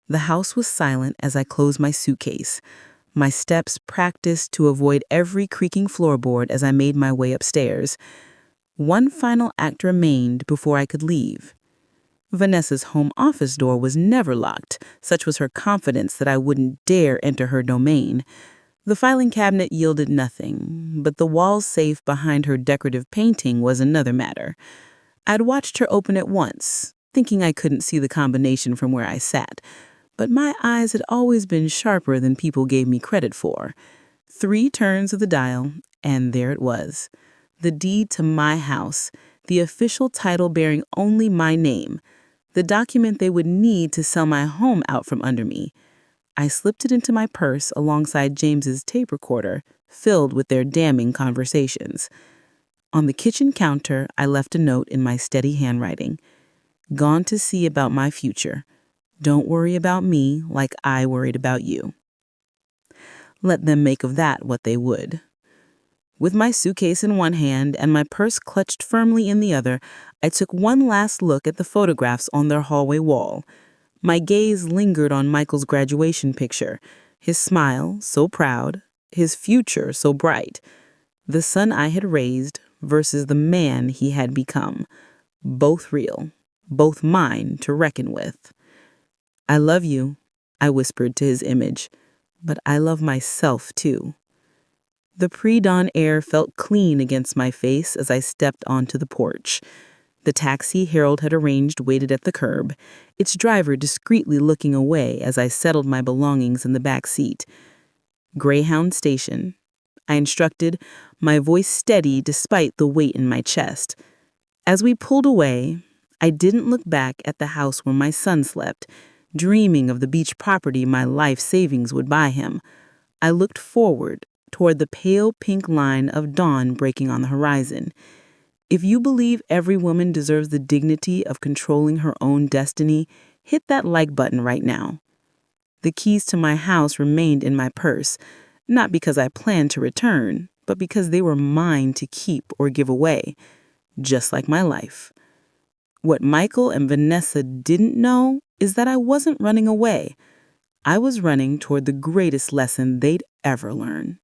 The house was silent as I closed my suitcase, my steps practiced to avoid every creaking floorboard as I made my way upstairs. One final act remained before I could leave. Vanessa's home office door was never locked, such was her confidence that I wouldn't dare enter her domain. The filing cabinet yielded nothing, but the wall safe behind her decorative painting was another matter. I'd watched her open it once, thinking I couldn't see the combination from where I sat, but my eyes had always been sharper than people gave me credit for. 3 turns of the dial, and there it was. The deed to my house, the official title bearing only my name, the document they would need to sell my home out from under me. I slipped it into my purse alongside James's tape recorder, filled with their damning conversations. On the kitchen counter, I left a note in my steady handwriting. Gone to see about my future. Don't worry about me like I worried about you. Let them make of that what they would. With my suitcase in one hand and my purse clutched firmly in the other, I took one last look at the photographs on their hallway wall. My gaze lingered on Michael's graduation picture, his smile so proud, his future so bright. The son I had raised versus the man he had become. Both real, both mine to reckon with. I love you, I whispered to his image, but I love myself too. The pre-dawn air felt clean against my face as I stepped onto the porch. The taxi Harold had arranged waited at the curb, its driver discreetly looking away as I settled my belongings in the back seat. Greyhound Station, I instructed, my voice steady despite the weight in my chest. As we pulled away, I didn't look back at the house where my son slept, dreaming of the beach property my life savings would buy him. I looked forward toward the pale pink line of dawn breaking on the horizon. If you believe every woman deserves the dignity of controlling her own destiny, hit that like button right now. The keys to my house remained in my purse, not because I planned to return, but because they were mine to keep or give away, just like my life. What Michael and Vanessa didn't know is that I wasn't running away. I was running toward the greatest lesson they'd ever learn.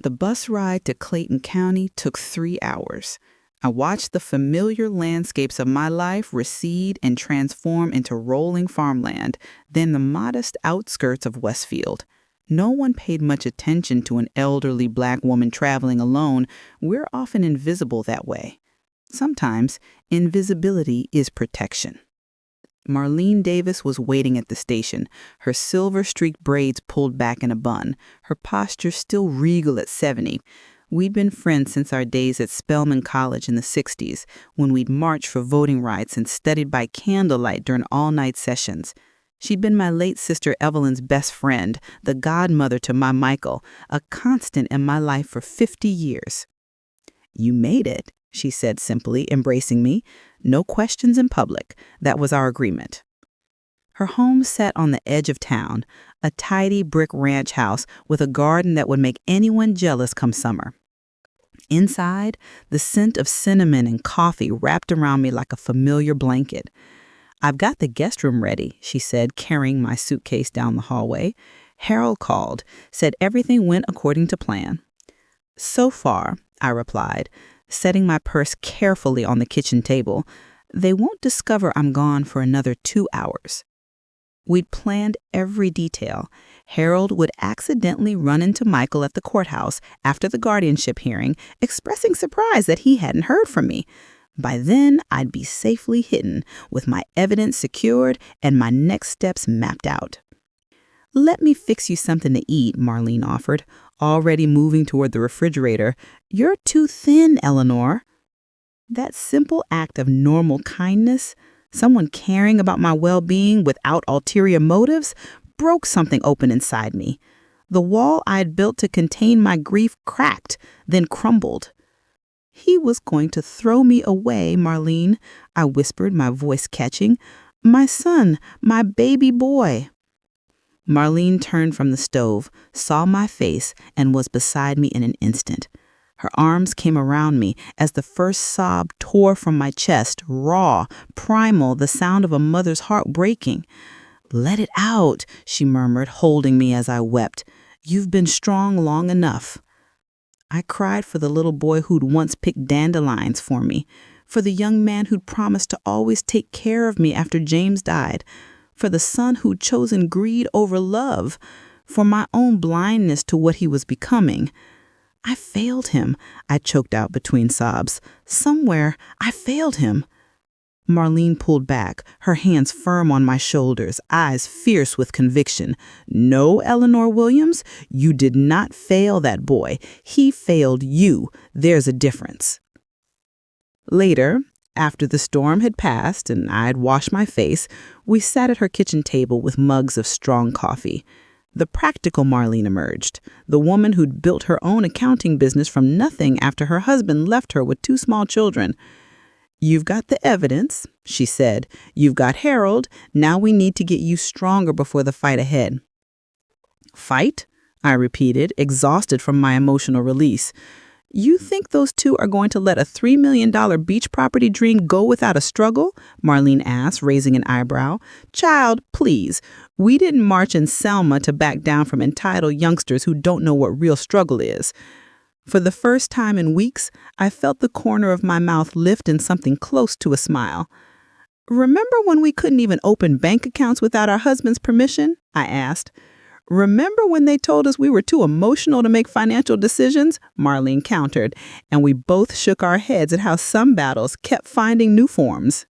The bus ride to Clayton County took 3 hours. I watched the familiar landscapes of my life recede and transform into rolling farmland, then the modest outskirts of Westfield. No one paid much attention to an elderly black woman traveling alone. We're often invisible that way. Sometimes invisibility is protection. Marlene Davis was waiting at the station, her silver-streaked braids pulled back in a bun, her posture still regal at 70. We'd been friends since our days at Spelman College in the 60s, when we'd marched for voting rights and studied by candlelight during all-night sessions. She'd been my late sister Evelyn's best friend, the godmother to my Michael, a constant in my life for 50 years. "You made it," she said simply, embracing me. "No questions in public. That was our agreement." Her home sat on the edge of town, a tidy brick ranch house with a garden that would make anyone jealous come summer. Inside, the scent of cinnamon and coffee wrapped around me like a familiar blanket. "I've got the guest room ready," she said, carrying my suitcase down the hallway. "Harold called, said everything went according to plan." "So far," I replied, setting my purse carefully on the kitchen table. "They won't discover I'm gone for another 2 hours." We'd planned every detail. Harold would accidentally run into Michael at the courthouse after the guardianship hearing, expressing surprise that he hadn't heard from me. By then, I'd be safely hidden, with my evidence secured and my next steps mapped out. "Let me fix you something to eat," Marlene offered, already moving toward the refrigerator. "You're too thin, Eleanor." That simple act of normal kindness, someone caring about my well-being without ulterior motives, broke something open inside me. The wall I'd built to contain my grief cracked, then crumbled. "He was going to throw me away, Marlene," I whispered, my voice catching. "My son, my baby boy." Marlene turned from the stove, saw my face, and was beside me in an instant. Her arms came around me as the first sob tore from my chest, raw, primal, the sound of a mother's heart breaking. "Let it out," she murmured, holding me as I wept. "You've been strong long enough." I cried for the little boy who'd once picked dandelions for me, for the young man who'd promised to always take care of me after James died, for the son who'd chosen greed over love, for my own blindness to what he was becoming. "I failed him," I choked out between sobs. "Somewhere, I failed him." Marlene pulled back, her hands firm on my shoulders, eyes fierce with conviction. "No, Eleanor Williams, you did not fail that boy. He failed you. There's a difference." Later, after the storm had passed and I had washed my face, we sat at her kitchen table with mugs of strong coffee. The practical Marlene emerged, the woman who'd built her own accounting business from nothing after her husband left her with 2 small children. "You've got the evidence," she said. "You've got Harold. Now we need to get you stronger before the fight ahead." "Fight?" I repeated, exhausted from my emotional release. "You think those two are going to let a $3 million beach property dream go without a struggle?" Marlene asked, raising an eyebrow. "Child, please. We didn't march in Selma to back down from entitled youngsters who don't know what real struggle is." For the first time in weeks, I felt the corner of my mouth lift in something close to a smile. "Remember when we couldn't even open bank accounts without our husband's permission?" I asked. "Remember when they told us we were too emotional to make financial decisions?" Marlene countered, and we both shook our heads at how some battles kept finding new forms.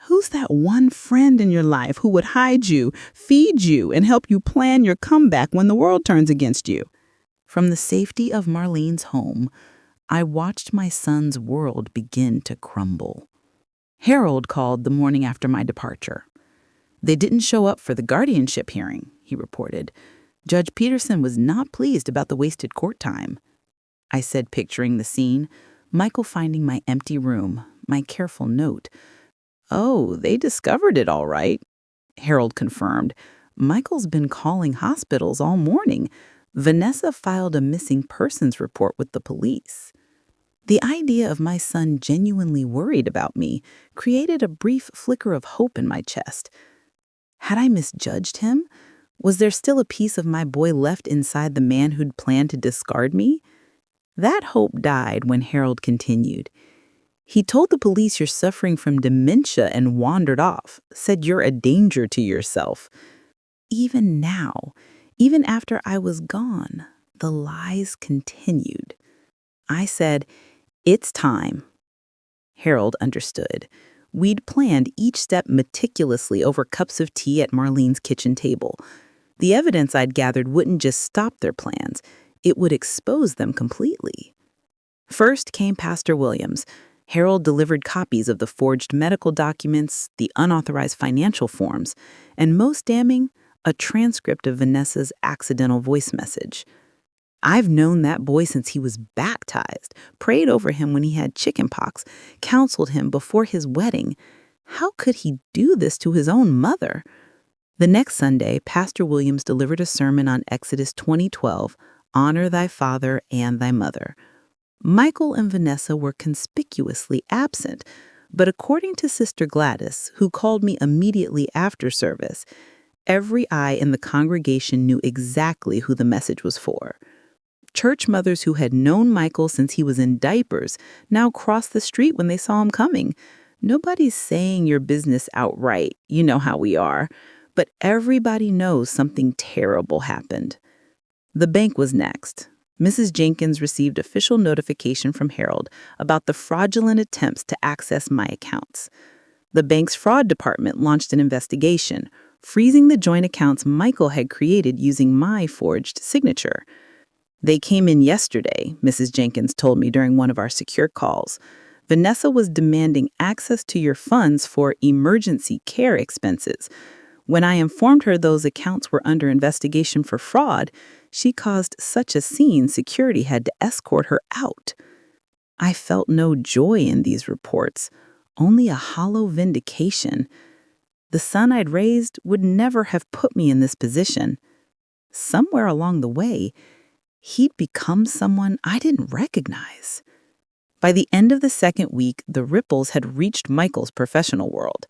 Who's that one friend in your life who would hide you, feed you, and help you plan your comeback when the world turns against you? From the safety of Marlene's home, I watched my son's world begin to crumble. Harold called the morning after my departure. "They didn't show up for the guardianship hearing," he reported. "Judge Peterson was not pleased about the wasted court time." I said, picturing the scene, Michael finding my empty room, my careful note. "Oh, they discovered it all right," Harold confirmed. "Michael's been calling hospitals all morning. Vanessa filed a missing persons report with the police." The idea of my son genuinely worried about me created a brief flicker of hope in my chest. Had I misjudged him? Was there still a piece of my boy left inside the man who'd planned to discard me? That hope died when Harold continued. He told the police you're suffering from dementia and wandered off, said you're a danger to yourself. Even now, even after I was gone, the lies continued. I said, "It's time." Harold understood. We'd planned each step meticulously over cups of tea at Marlene's kitchen table. The evidence I'd gathered wouldn't just stop their plans, it would expose them completely. First came Pastor Williams. Harold delivered copies of the forged medical documents, the unauthorized financial forms, and most damning, a transcript of Vanessa's accidental voice message. I've known that boy since he was baptized, prayed over him when he had chickenpox, counseled him before his wedding. How could he do this to his own mother? The next Sunday, Pastor Williams delivered a sermon on Exodus 20:12, "Honor thy father and thy mother." Michael and Vanessa were conspicuously absent, but according to Sister Gladys, who called me immediately after service, every eye in the congregation knew exactly who the message was for. Church mothers who had known Michael since he was in diapers now crossed the street when they saw him coming. Nobody's saying your business outright, you know how we are, but everybody knows something terrible happened. The bank was next. Mrs. Jenkins received official notification from Harold about the fraudulent attempts to access my accounts. The bank's fraud department launched an investigation, freezing the joint accounts Michael had created using my forged signature. They came in yesterday, Mrs. Jenkins told me during one of our secure calls. Vanessa was demanding access to your funds for emergency care expenses. When I informed her those accounts were under investigation for fraud, she caused such a scene security had to escort her out. I felt no joy in these reports, only a hollow vindication. The son I'd raised would never have put me in this position. Somewhere along the way, he'd become someone I didn't recognize. By the end of the second week, the ripples had reached Michael's professional world.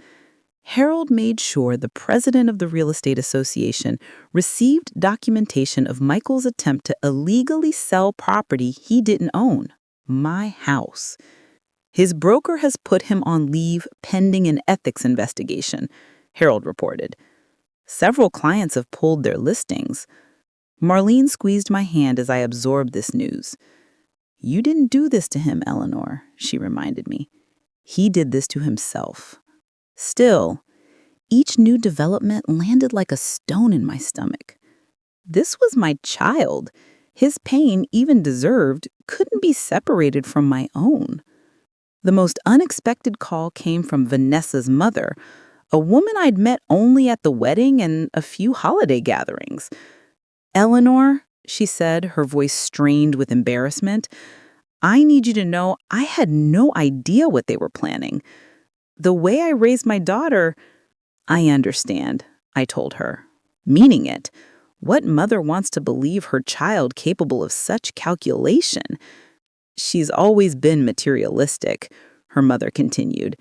Harold made sure the president of the Real Estate Association received documentation of Michael's attempt to illegally sell property he didn't own, my house. His broker has put him on leave pending an ethics investigation, Harold reported. Several clients have pulled their listings. Marlene squeezed my hand as I absorbed this news. "You didn't do this to him, Eleanor," she reminded me. "He did this to himself." Still, each new development landed like a stone in my stomach. This was my child. His pain, even deserved, couldn't be separated from my own. The most unexpected call came from Vanessa's mother, a woman I'd met only at the wedding and a few holiday gatherings. "Eleanor," she said, her voice strained with embarrassment, "I need you to know I had no idea what they were planning. The way I raised my daughter—" "I understand," I told her, meaning it. What mother wants to believe her child capable of such calculation? "She's always been materialistic," her mother continued.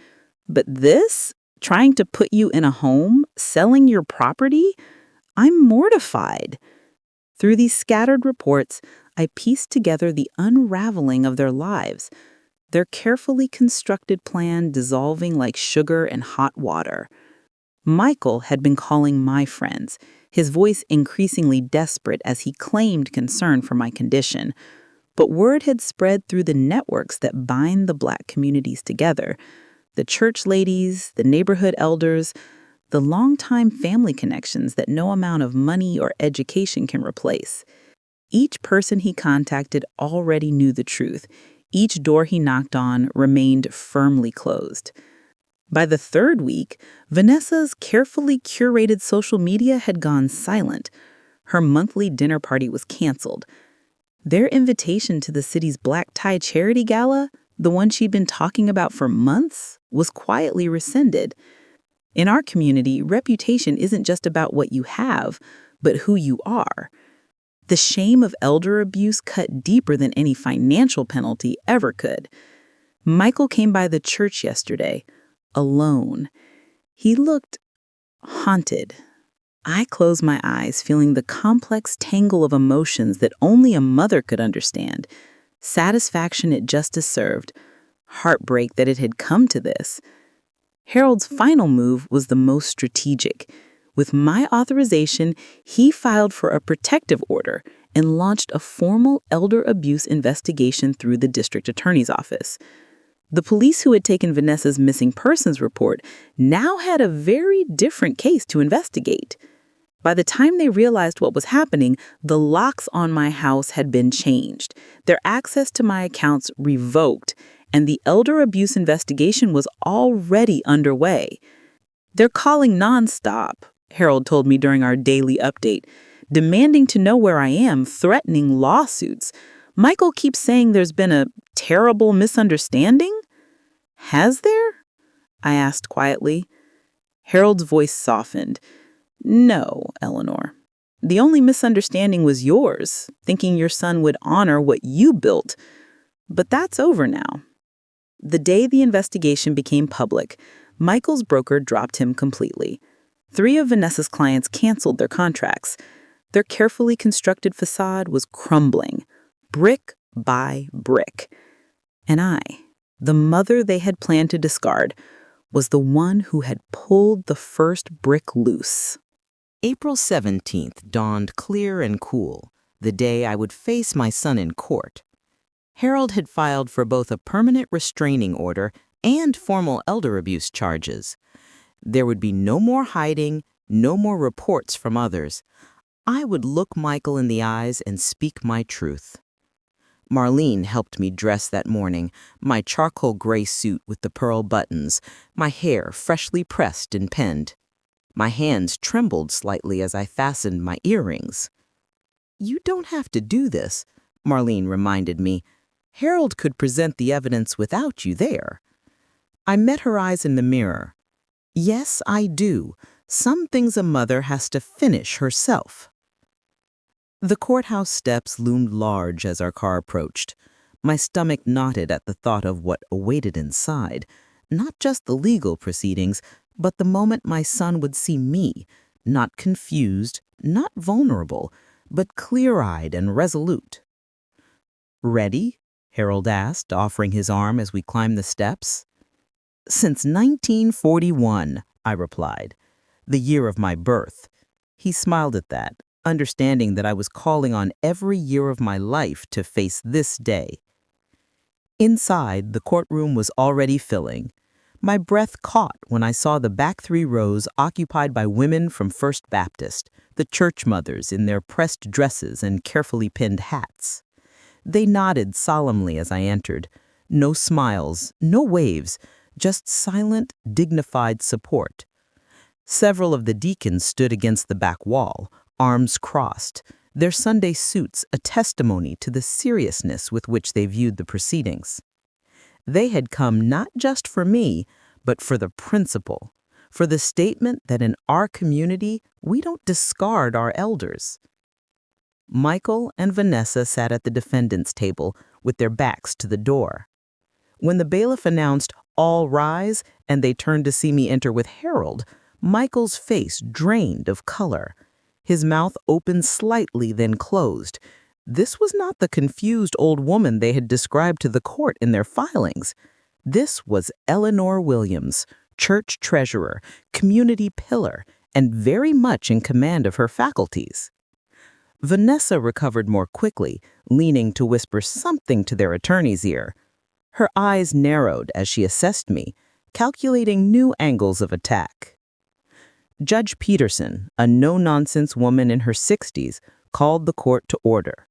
"But this, trying to put you in a home, selling your property, I'm mortified." Through these scattered reports, I pieced together the unraveling of their lives, their carefully constructed plan dissolving like sugar and hot water. Michael had been calling my friends, his voice increasingly desperate as he claimed concern for my condition. But word had spread through the networks that bind the Black communities together. The church ladies, the neighborhood elders, the longtime family connections that no amount of money or education can replace. Each person he contacted already knew the truth. Each door he knocked on remained firmly closed. By the third week, Vanessa's carefully curated social media had gone silent. Her monthly dinner party was canceled. Their invitation to the city's Black Tie Charity Gala, the one she'd been talking about for months, was quietly rescinded. In our community, reputation isn't just about what you have, but who you are. The shame of elder abuse cut deeper than any financial penalty ever could. Michael came by the church yesterday, alone. He looked haunted. I closed my eyes, feeling the complex tangle of emotions that only a mother could understand. Satisfaction at justice served, Heartbreak that it had come to this. Harold's final move was the most strategic. With my authorization, he filed for a protective order and launched a formal elder abuse investigation through the district attorney's office. The police who had taken Vanessa's missing persons report now had a very different case to investigate. By the time they realized what was happening, the locks on my house had been changed, their access to my accounts revoked, and the elder abuse investigation was already underway. They're calling nonstop, Harold told me during our daily update, demanding to know where I am, threatening lawsuits. Michael keeps saying there's been a terrible misunderstanding? Has there? I asked quietly. Harold's voice softened. No, Eleanor. The only misunderstanding was yours, thinking your son would honor what you built. But that's over now. The day the investigation became public, Michael's broker dropped him completely. 3 of Vanessa's clients canceled their contracts. Their carefully constructed facade was crumbling, brick by brick. And I, the mother they had planned to discard, was the one who had pulled the first brick loose. April 17th dawned clear and cool, the day I would face my son in court. Harold had filed for both a permanent restraining order and formal elder abuse charges. There would be no more hiding, no more reports from others. I would look Michael in the eyes and speak my truth. Marlene helped me dress that morning, my charcoal gray suit with the pearl buttons, my hair freshly pressed and penned. My hands trembled slightly as I fastened my earrings. "You don't have to do this," Marlene reminded me. "Harold could present the evidence without you there." I met her eyes in the mirror. Yes, I do. Some things a mother has to finish herself. The courthouse steps loomed large as our car approached. My stomach knotted at the thought of what awaited inside, not just the legal proceedings, but the moment my son would see me, not confused, not vulnerable, but clear-eyed and resolute. "Ready?" Harold asked, offering his arm as we climbed the steps. "Since 1941, I replied, the year of my birth." He smiled at that, understanding that I was calling on every year of my life to face this day. Inside, the courtroom was already filling. My breath caught when I saw the back 3 rows occupied by women from First Baptist, the church mothers in their pressed dresses and carefully pinned hats. They nodded solemnly as I entered. No smiles, no waves, just silent, dignified support. Several of the deacons stood against the back wall, arms crossed, their Sunday suits a testimony to the seriousness with which they viewed the proceedings. They had come not just for me, but for the principle, for the statement that in our community we don't discard our elders. Michael and Vanessa sat at the defendant's table with their backs to the door. When the bailiff announced, "All rise," and they turned to see me enter with Harold, Michael's face drained of color. His mouth opened slightly, then closed. This was not the confused old woman they had described to the court in their filings. This was Eleanor Williams, church treasurer, community pillar, and very much in command of her faculties. Vanessa recovered more quickly, leaning to whisper something to their attorney's ear. Her eyes narrowed as she assessed me, calculating new angles of attack. Judge Peterson, a no-nonsense woman in her 60s, called the court to order.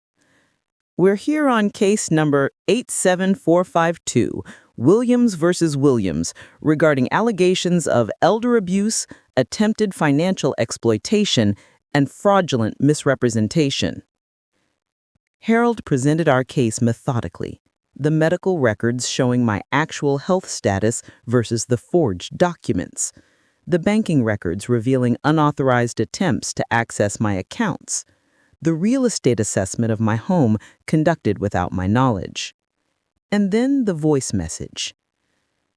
"We're here on case number 87452, Williams versus Williams, regarding allegations of elder abuse, attempted financial exploitation, and fraudulent misrepresentation." Harold presented our case methodically, the medical records showing my actual health status versus the forged documents, the banking records revealing unauthorized attempts to access my accounts, the real estate assessment of my home conducted without my knowledge. And then the voice message.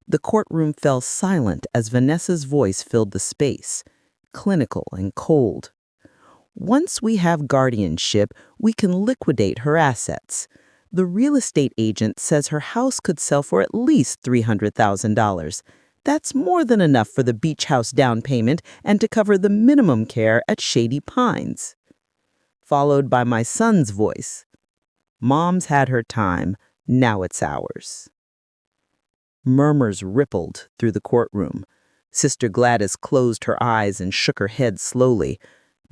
The courtroom fell silent as Vanessa's voice filled the space, clinical and cold. "Once we have guardianship, we can liquidate her assets. The real estate agent says her house could sell for at least $300,000. That's more than enough for the beach house down payment and to cover the minimum care at Shady Pines. Followed by my son's voice. Mom's had her time, now it's ours. Murmurs rippled through the courtroom. Sister Gladys closed her eyes and shook her head slowly.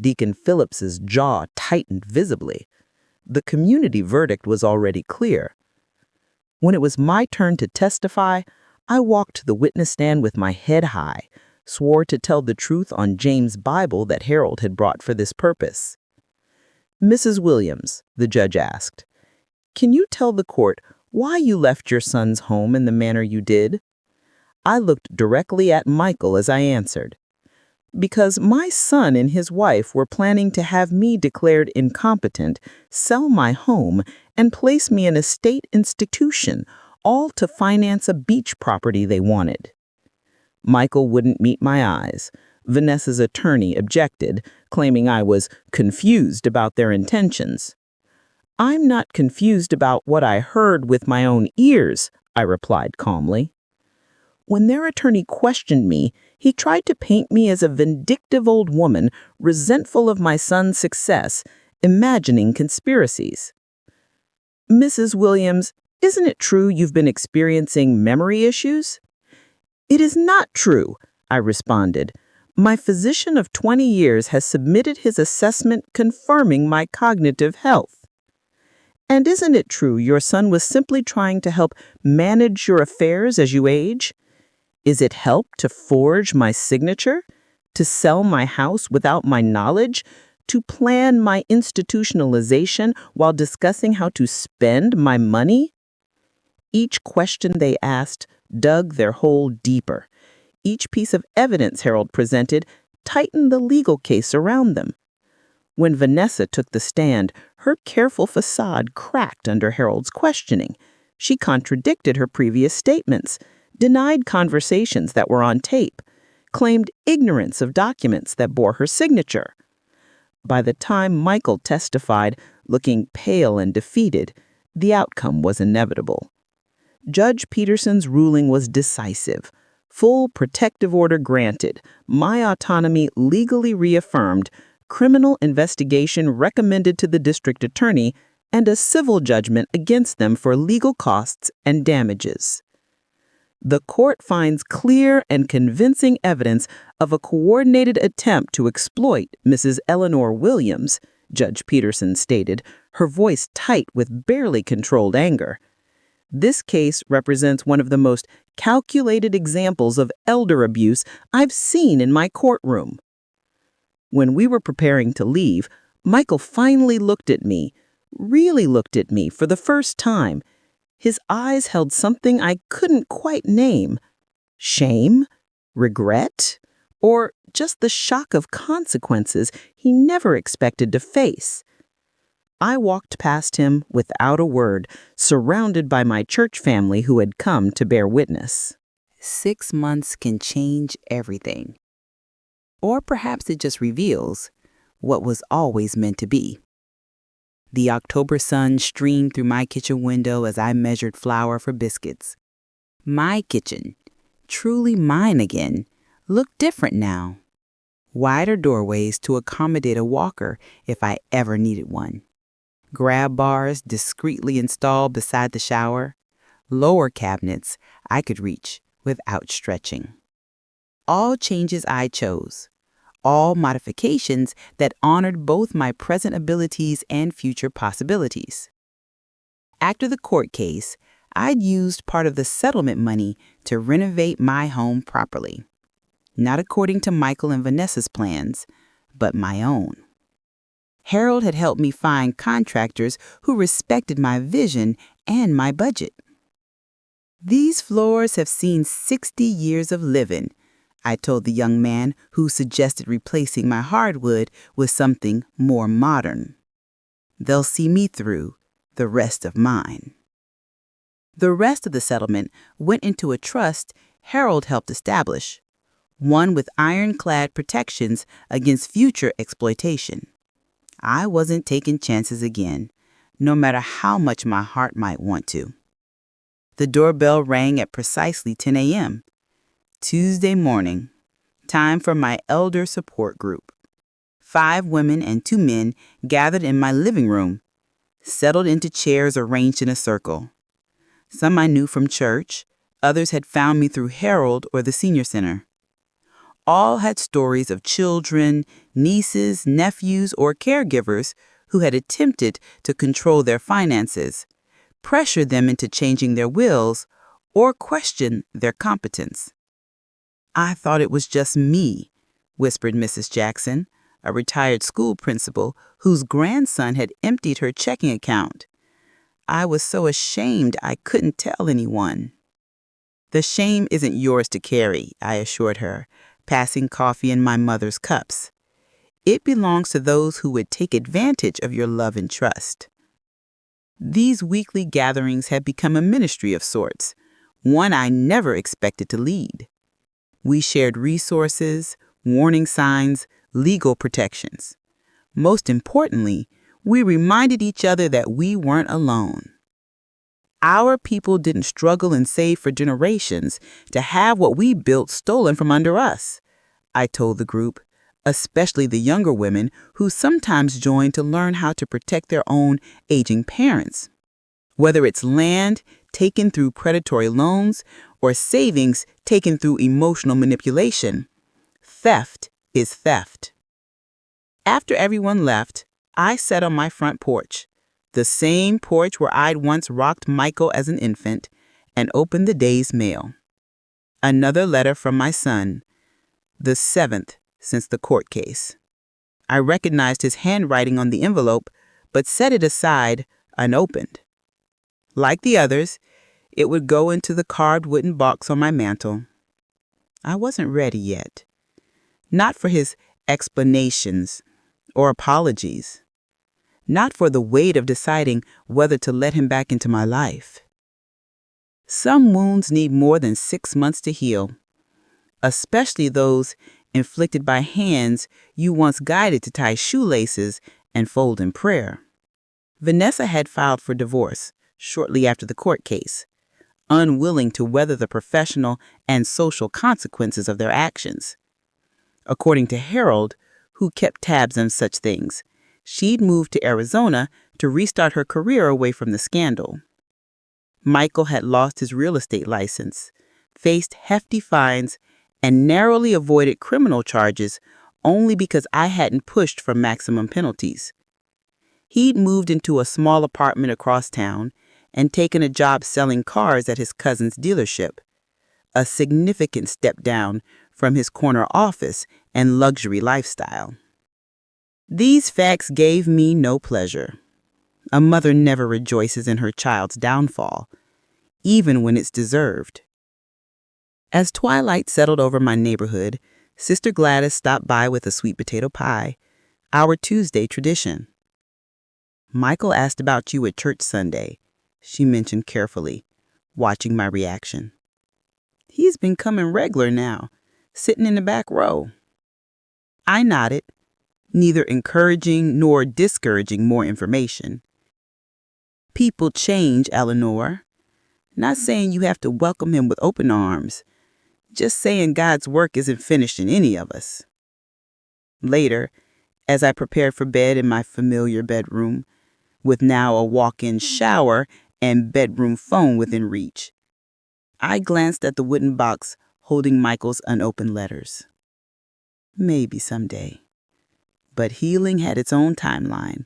Deacon Phillips's jaw tightened visibly. The community verdict was already clear. When it was my turn to testify, I walked to the witness stand with my head high, swore to tell the truth on James' Bible that Harold had brought for this purpose. "Mrs. Williams," the judge asked, "can you tell the court why you left your son's home in the manner you did?" I looked directly at Michael as I answered. "Because my son and his wife were planning to have me declared incompetent, sell my home, and place me in a state institution, all to finance a beach property they wanted." Michael wouldn't meet my eyes. Vanessa's attorney objected, claiming I was confused about their intentions. "I'm not confused about what I heard with my own ears," I replied calmly. When their attorney questioned me, he tried to paint me as a vindictive old woman, resentful of my son's success, imagining conspiracies. "Mrs. Williams, isn't it true you've been experiencing memory issues?" "It is not true," I responded. "My physician of 20 years has submitted his assessment confirming my cognitive health." "And isn't it true your son was simply trying to help manage your affairs as you age? Is it help to forge my signature? To sell my house without my knowledge? To plan my institutionalization while discussing how to spend my money?" Each question they asked dug their hole deeper. Each piece of evidence Harold presented tightened the legal case around them. When Vanessa took the stand, her careful facade cracked under Harold's questioning. She contradicted her previous statements, denied conversations that were on tape, claimed ignorance of documents that bore her signature. By the time Michael testified, looking pale and defeated, the outcome was inevitable. Judge Peterson's ruling was decisive. Full protective order granted, my autonomy legally reaffirmed, criminal investigation recommended to the district attorney, and a civil judgment against them for legal costs and damages. The court finds clear and convincing evidence of a coordinated attempt to exploit Mrs. Eleanor Williams, Judge Peterson stated, her voice tight with barely controlled anger. This case represents one of the most calculated examples of elder abuse I've seen in my courtroom. When we were preparing to leave, Michael finally looked at me, really looked at me for the first time. His eyes held something I couldn't quite name. Shame? Regret? Or just the shock of consequences he never expected to face? I walked past him without a word, surrounded by my church family who had come to bear witness. 6 months can change everything. Or perhaps it just reveals what was always meant to be. The October sun streamed through my kitchen window as I measured flour for biscuits. My kitchen, truly mine again, looked different now. Wider doorways to accommodate a walker if I ever needed one. Grab bars discreetly installed beside the shower. Lower cabinets I could reach without stretching. All changes I chose. All modifications that honored both my present abilities and future possibilities. After the court case, I'd used part of the settlement money to renovate my home properly. Not according to Michael and Vanessa's plans, but my own. Harold had helped me find contractors who respected my vision and my budget. "These floors have seen 60 years of living," I told the young man who suggested replacing my hardwood with something more modern. "They'll see me through the rest of mine." The rest of the settlement went into a trust Harold helped establish, one with ironclad protections against future exploitation. I wasn't taking chances again, no matter how much my heart might want to. The doorbell rang at precisely 10 a.m. Tuesday morning, time for my elder support group. 5 women and 2 men gathered in my living room, settled into chairs arranged in a circle. Some I knew from church, others had found me through Herald or the Senior Center. All had stories of children, nieces, nephews, or caregivers who had attempted to control their finances, pressure them into changing their wills, or question their competence. "I thought it was just me," whispered Mrs. Jackson, a retired school principal whose grandson had emptied her checking account. "I was so ashamed I couldn't tell anyone." "The shame isn't yours to carry," I assured her, passing coffee in my mother's cups. "It belongs to those who would take advantage of your love and trust." These weekly gatherings had become a ministry of sorts, one I never expected to lead. We shared resources, warning signs, legal protections. Most importantly, we reminded each other that we weren't alone. Our people didn't struggle and save for generations to have what we built stolen from under us, I told the group, especially the younger women who sometimes joined to learn how to protect their own aging parents. Whether it's land taken through predatory loans or savings taken through emotional manipulation, theft is theft. After everyone left, I sat on my front porch, the same porch where I'd once rocked Michael as an infant, and opened the day's mail. Another letter from my son, the 7th since the court case. I recognized his handwriting on the envelope, but set it aside unopened. Like the others, it would go into the carved wooden box on my mantel. I wasn't ready yet. Not for his explanations or apologies. Not for the weight of deciding whether to let him back into my life. Some wounds need more than 6 months to heal, especially those inflicted by hands you once guided to tie shoelaces and fold in prayer. Vanessa had filed for divorce shortly after the court case, unwilling to weather the professional and social consequences of their actions. According to Harold, who kept tabs on such things, she'd moved to Arizona to restart her career away from the scandal. Michael had lost his real estate license, faced hefty fines, and narrowly avoided criminal charges only because I hadn't pushed for maximum penalties. He'd moved into a small apartment across town and taken a job selling cars at his cousin's dealership, a significant step down from his corner office and luxury lifestyle. These facts gave me no pleasure. A mother never rejoices in her child's downfall, even when it's deserved. As twilight settled over my neighborhood, Sister Gladys stopped by with a sweet potato pie, our Tuesday tradition. "Michael asked about you at church Sunday," she mentioned carefully, watching my reaction. "He's been coming regular now, sitting in the back row." I nodded, neither encouraging nor discouraging more information. "People change, Eleanor. Not saying you have to welcome him with open arms. Just saying God's work isn't finished in any of us." Later, as I prepared for bed in my familiar bedroom, with now a walk-in shower and bedroom phone within reach, I glanced at the wooden box holding Michael's unopened letters. Maybe someday. But healing had its own timeline,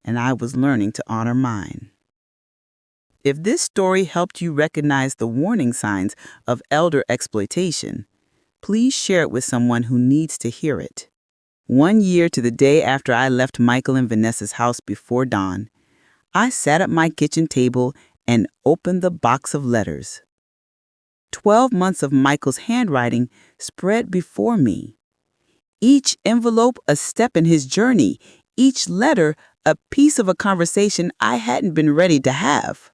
and I was learning to honor mine. If this story helped you recognize the warning signs of elder exploitation, please share it with someone who needs to hear it. 1 year to the day after I left Michael and Vanessa's house before dawn, I sat at my kitchen table and opened the box of letters. 12 months of Michael's handwriting spread before me. Each envelope a step in his journey, each letter a piece of a conversation I hadn't been ready to have.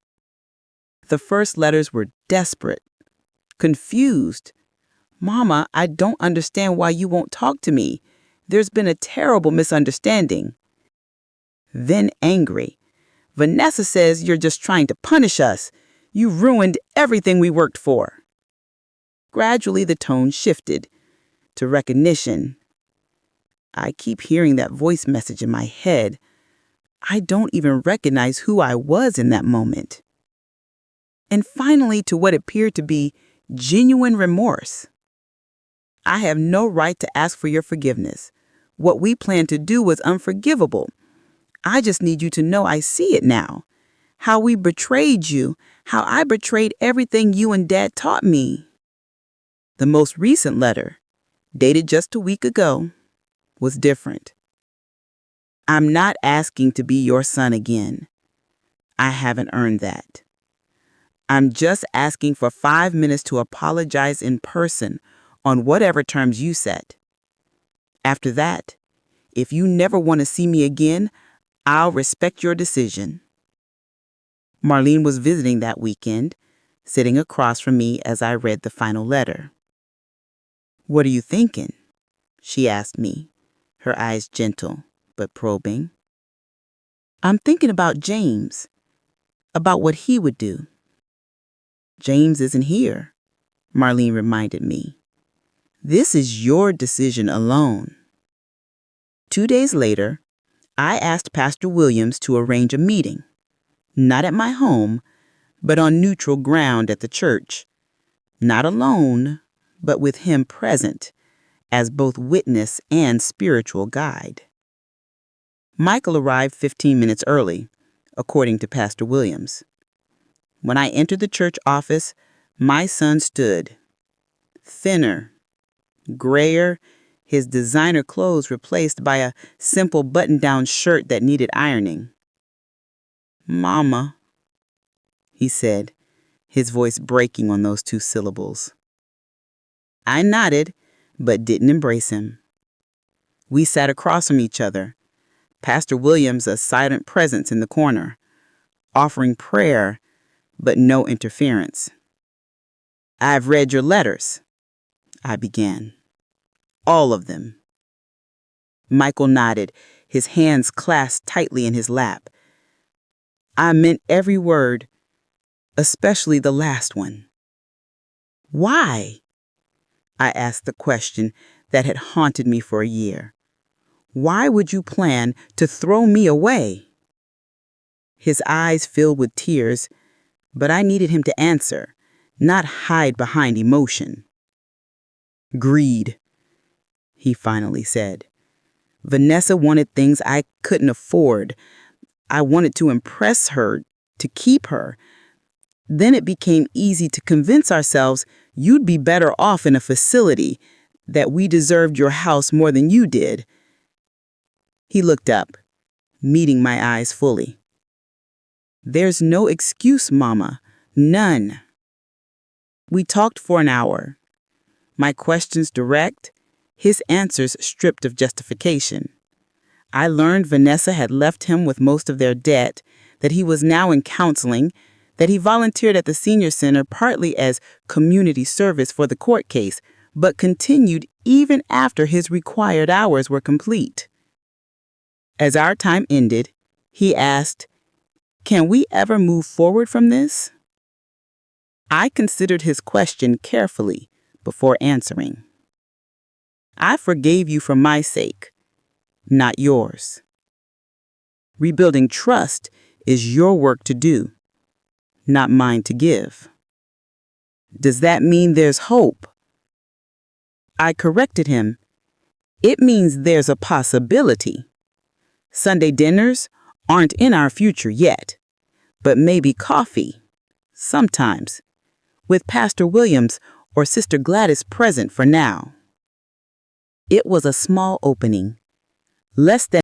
The first letters were desperate, confused. "Mama, I don't understand why you won't talk to me. There's been a terrible misunderstanding." Then angry. Vanessa says you're just trying to punish us. You ruined everything we worked for." Gradually, the tone shifted to recognition. I keep hearing that voice message in my head. I don't even recognize who I was in that moment. And finally, to what appeared to be genuine remorse. "I have no right to ask for your forgiveness. What we planned to do was unforgivable. I just need you to know I see it now. How we betrayed you, how I betrayed everything you and Dad taught me." The most recent letter, dated just a week ago, was different. "I'm not asking to be your son again. I haven't earned that. I'm just asking for 5 minutes to apologize in person on whatever terms you set. After that, if you never want to see me again, I'll respect your decision." Marlene was visiting that weekend, sitting across from me as I read the final letter. "What are you thinking?" she asked me, her eyes gentle but probing. "I'm thinking about James, about what he would do." "James isn't here," Marlene reminded me. "This is your decision alone." 2 days later, I asked Pastor Williams to arrange a meeting, not at my home, but on neutral ground at the church. Not alone, but with him present, as both witness and spiritual guide. Michael arrived 15 minutes early, according to Pastor Williams. When I entered the church office, my son stood, thinner, grayer, his designer clothes replaced by a simple button-down shirt that needed ironing. "Mama," he said, his voice breaking on those 2 syllables. I nodded, but didn't embrace him. We sat across from each other, Pastor Williams a silent presence in the corner, offering prayer, but no interference. "I've read your letters," I began. "All of them." Michael nodded, his hands clasped tightly in his lap. "I meant every word, especially the last one." "Why?" I asked the question that had haunted me for a year. "Why would you plan to throw me away?" His eyes filled with tears, but I needed him to answer, not hide behind emotion. "Greed," he finally said. "Vanessa wanted things I couldn't afford. I wanted to impress her, to keep her. Then it became easy to convince ourselves you'd be better off in a facility, that we deserved your house more than you did." He looked up, meeting my eyes fully. "There's no excuse, Mama. None." We talked for an hour. My questions direct, his answers stripped of justification. I learned Vanessa had left him with most of their debt, that he was now in counseling, that he volunteered at the senior center partly as community service for the court case, but continued even after his required hours were complete. As our time ended, he asked, "Can we ever move forward from this?" I considered his question carefully before answering. "I forgave you for my sake, not yours. Rebuilding trust is your work to do, not mine to give." "Does that mean there's hope?" I corrected him. "It means there's a possibility. Sunday dinners aren't in our future yet, but maybe coffee, sometimes, with Pastor Williams or Sister Gladys present for now." It was a small opening, less than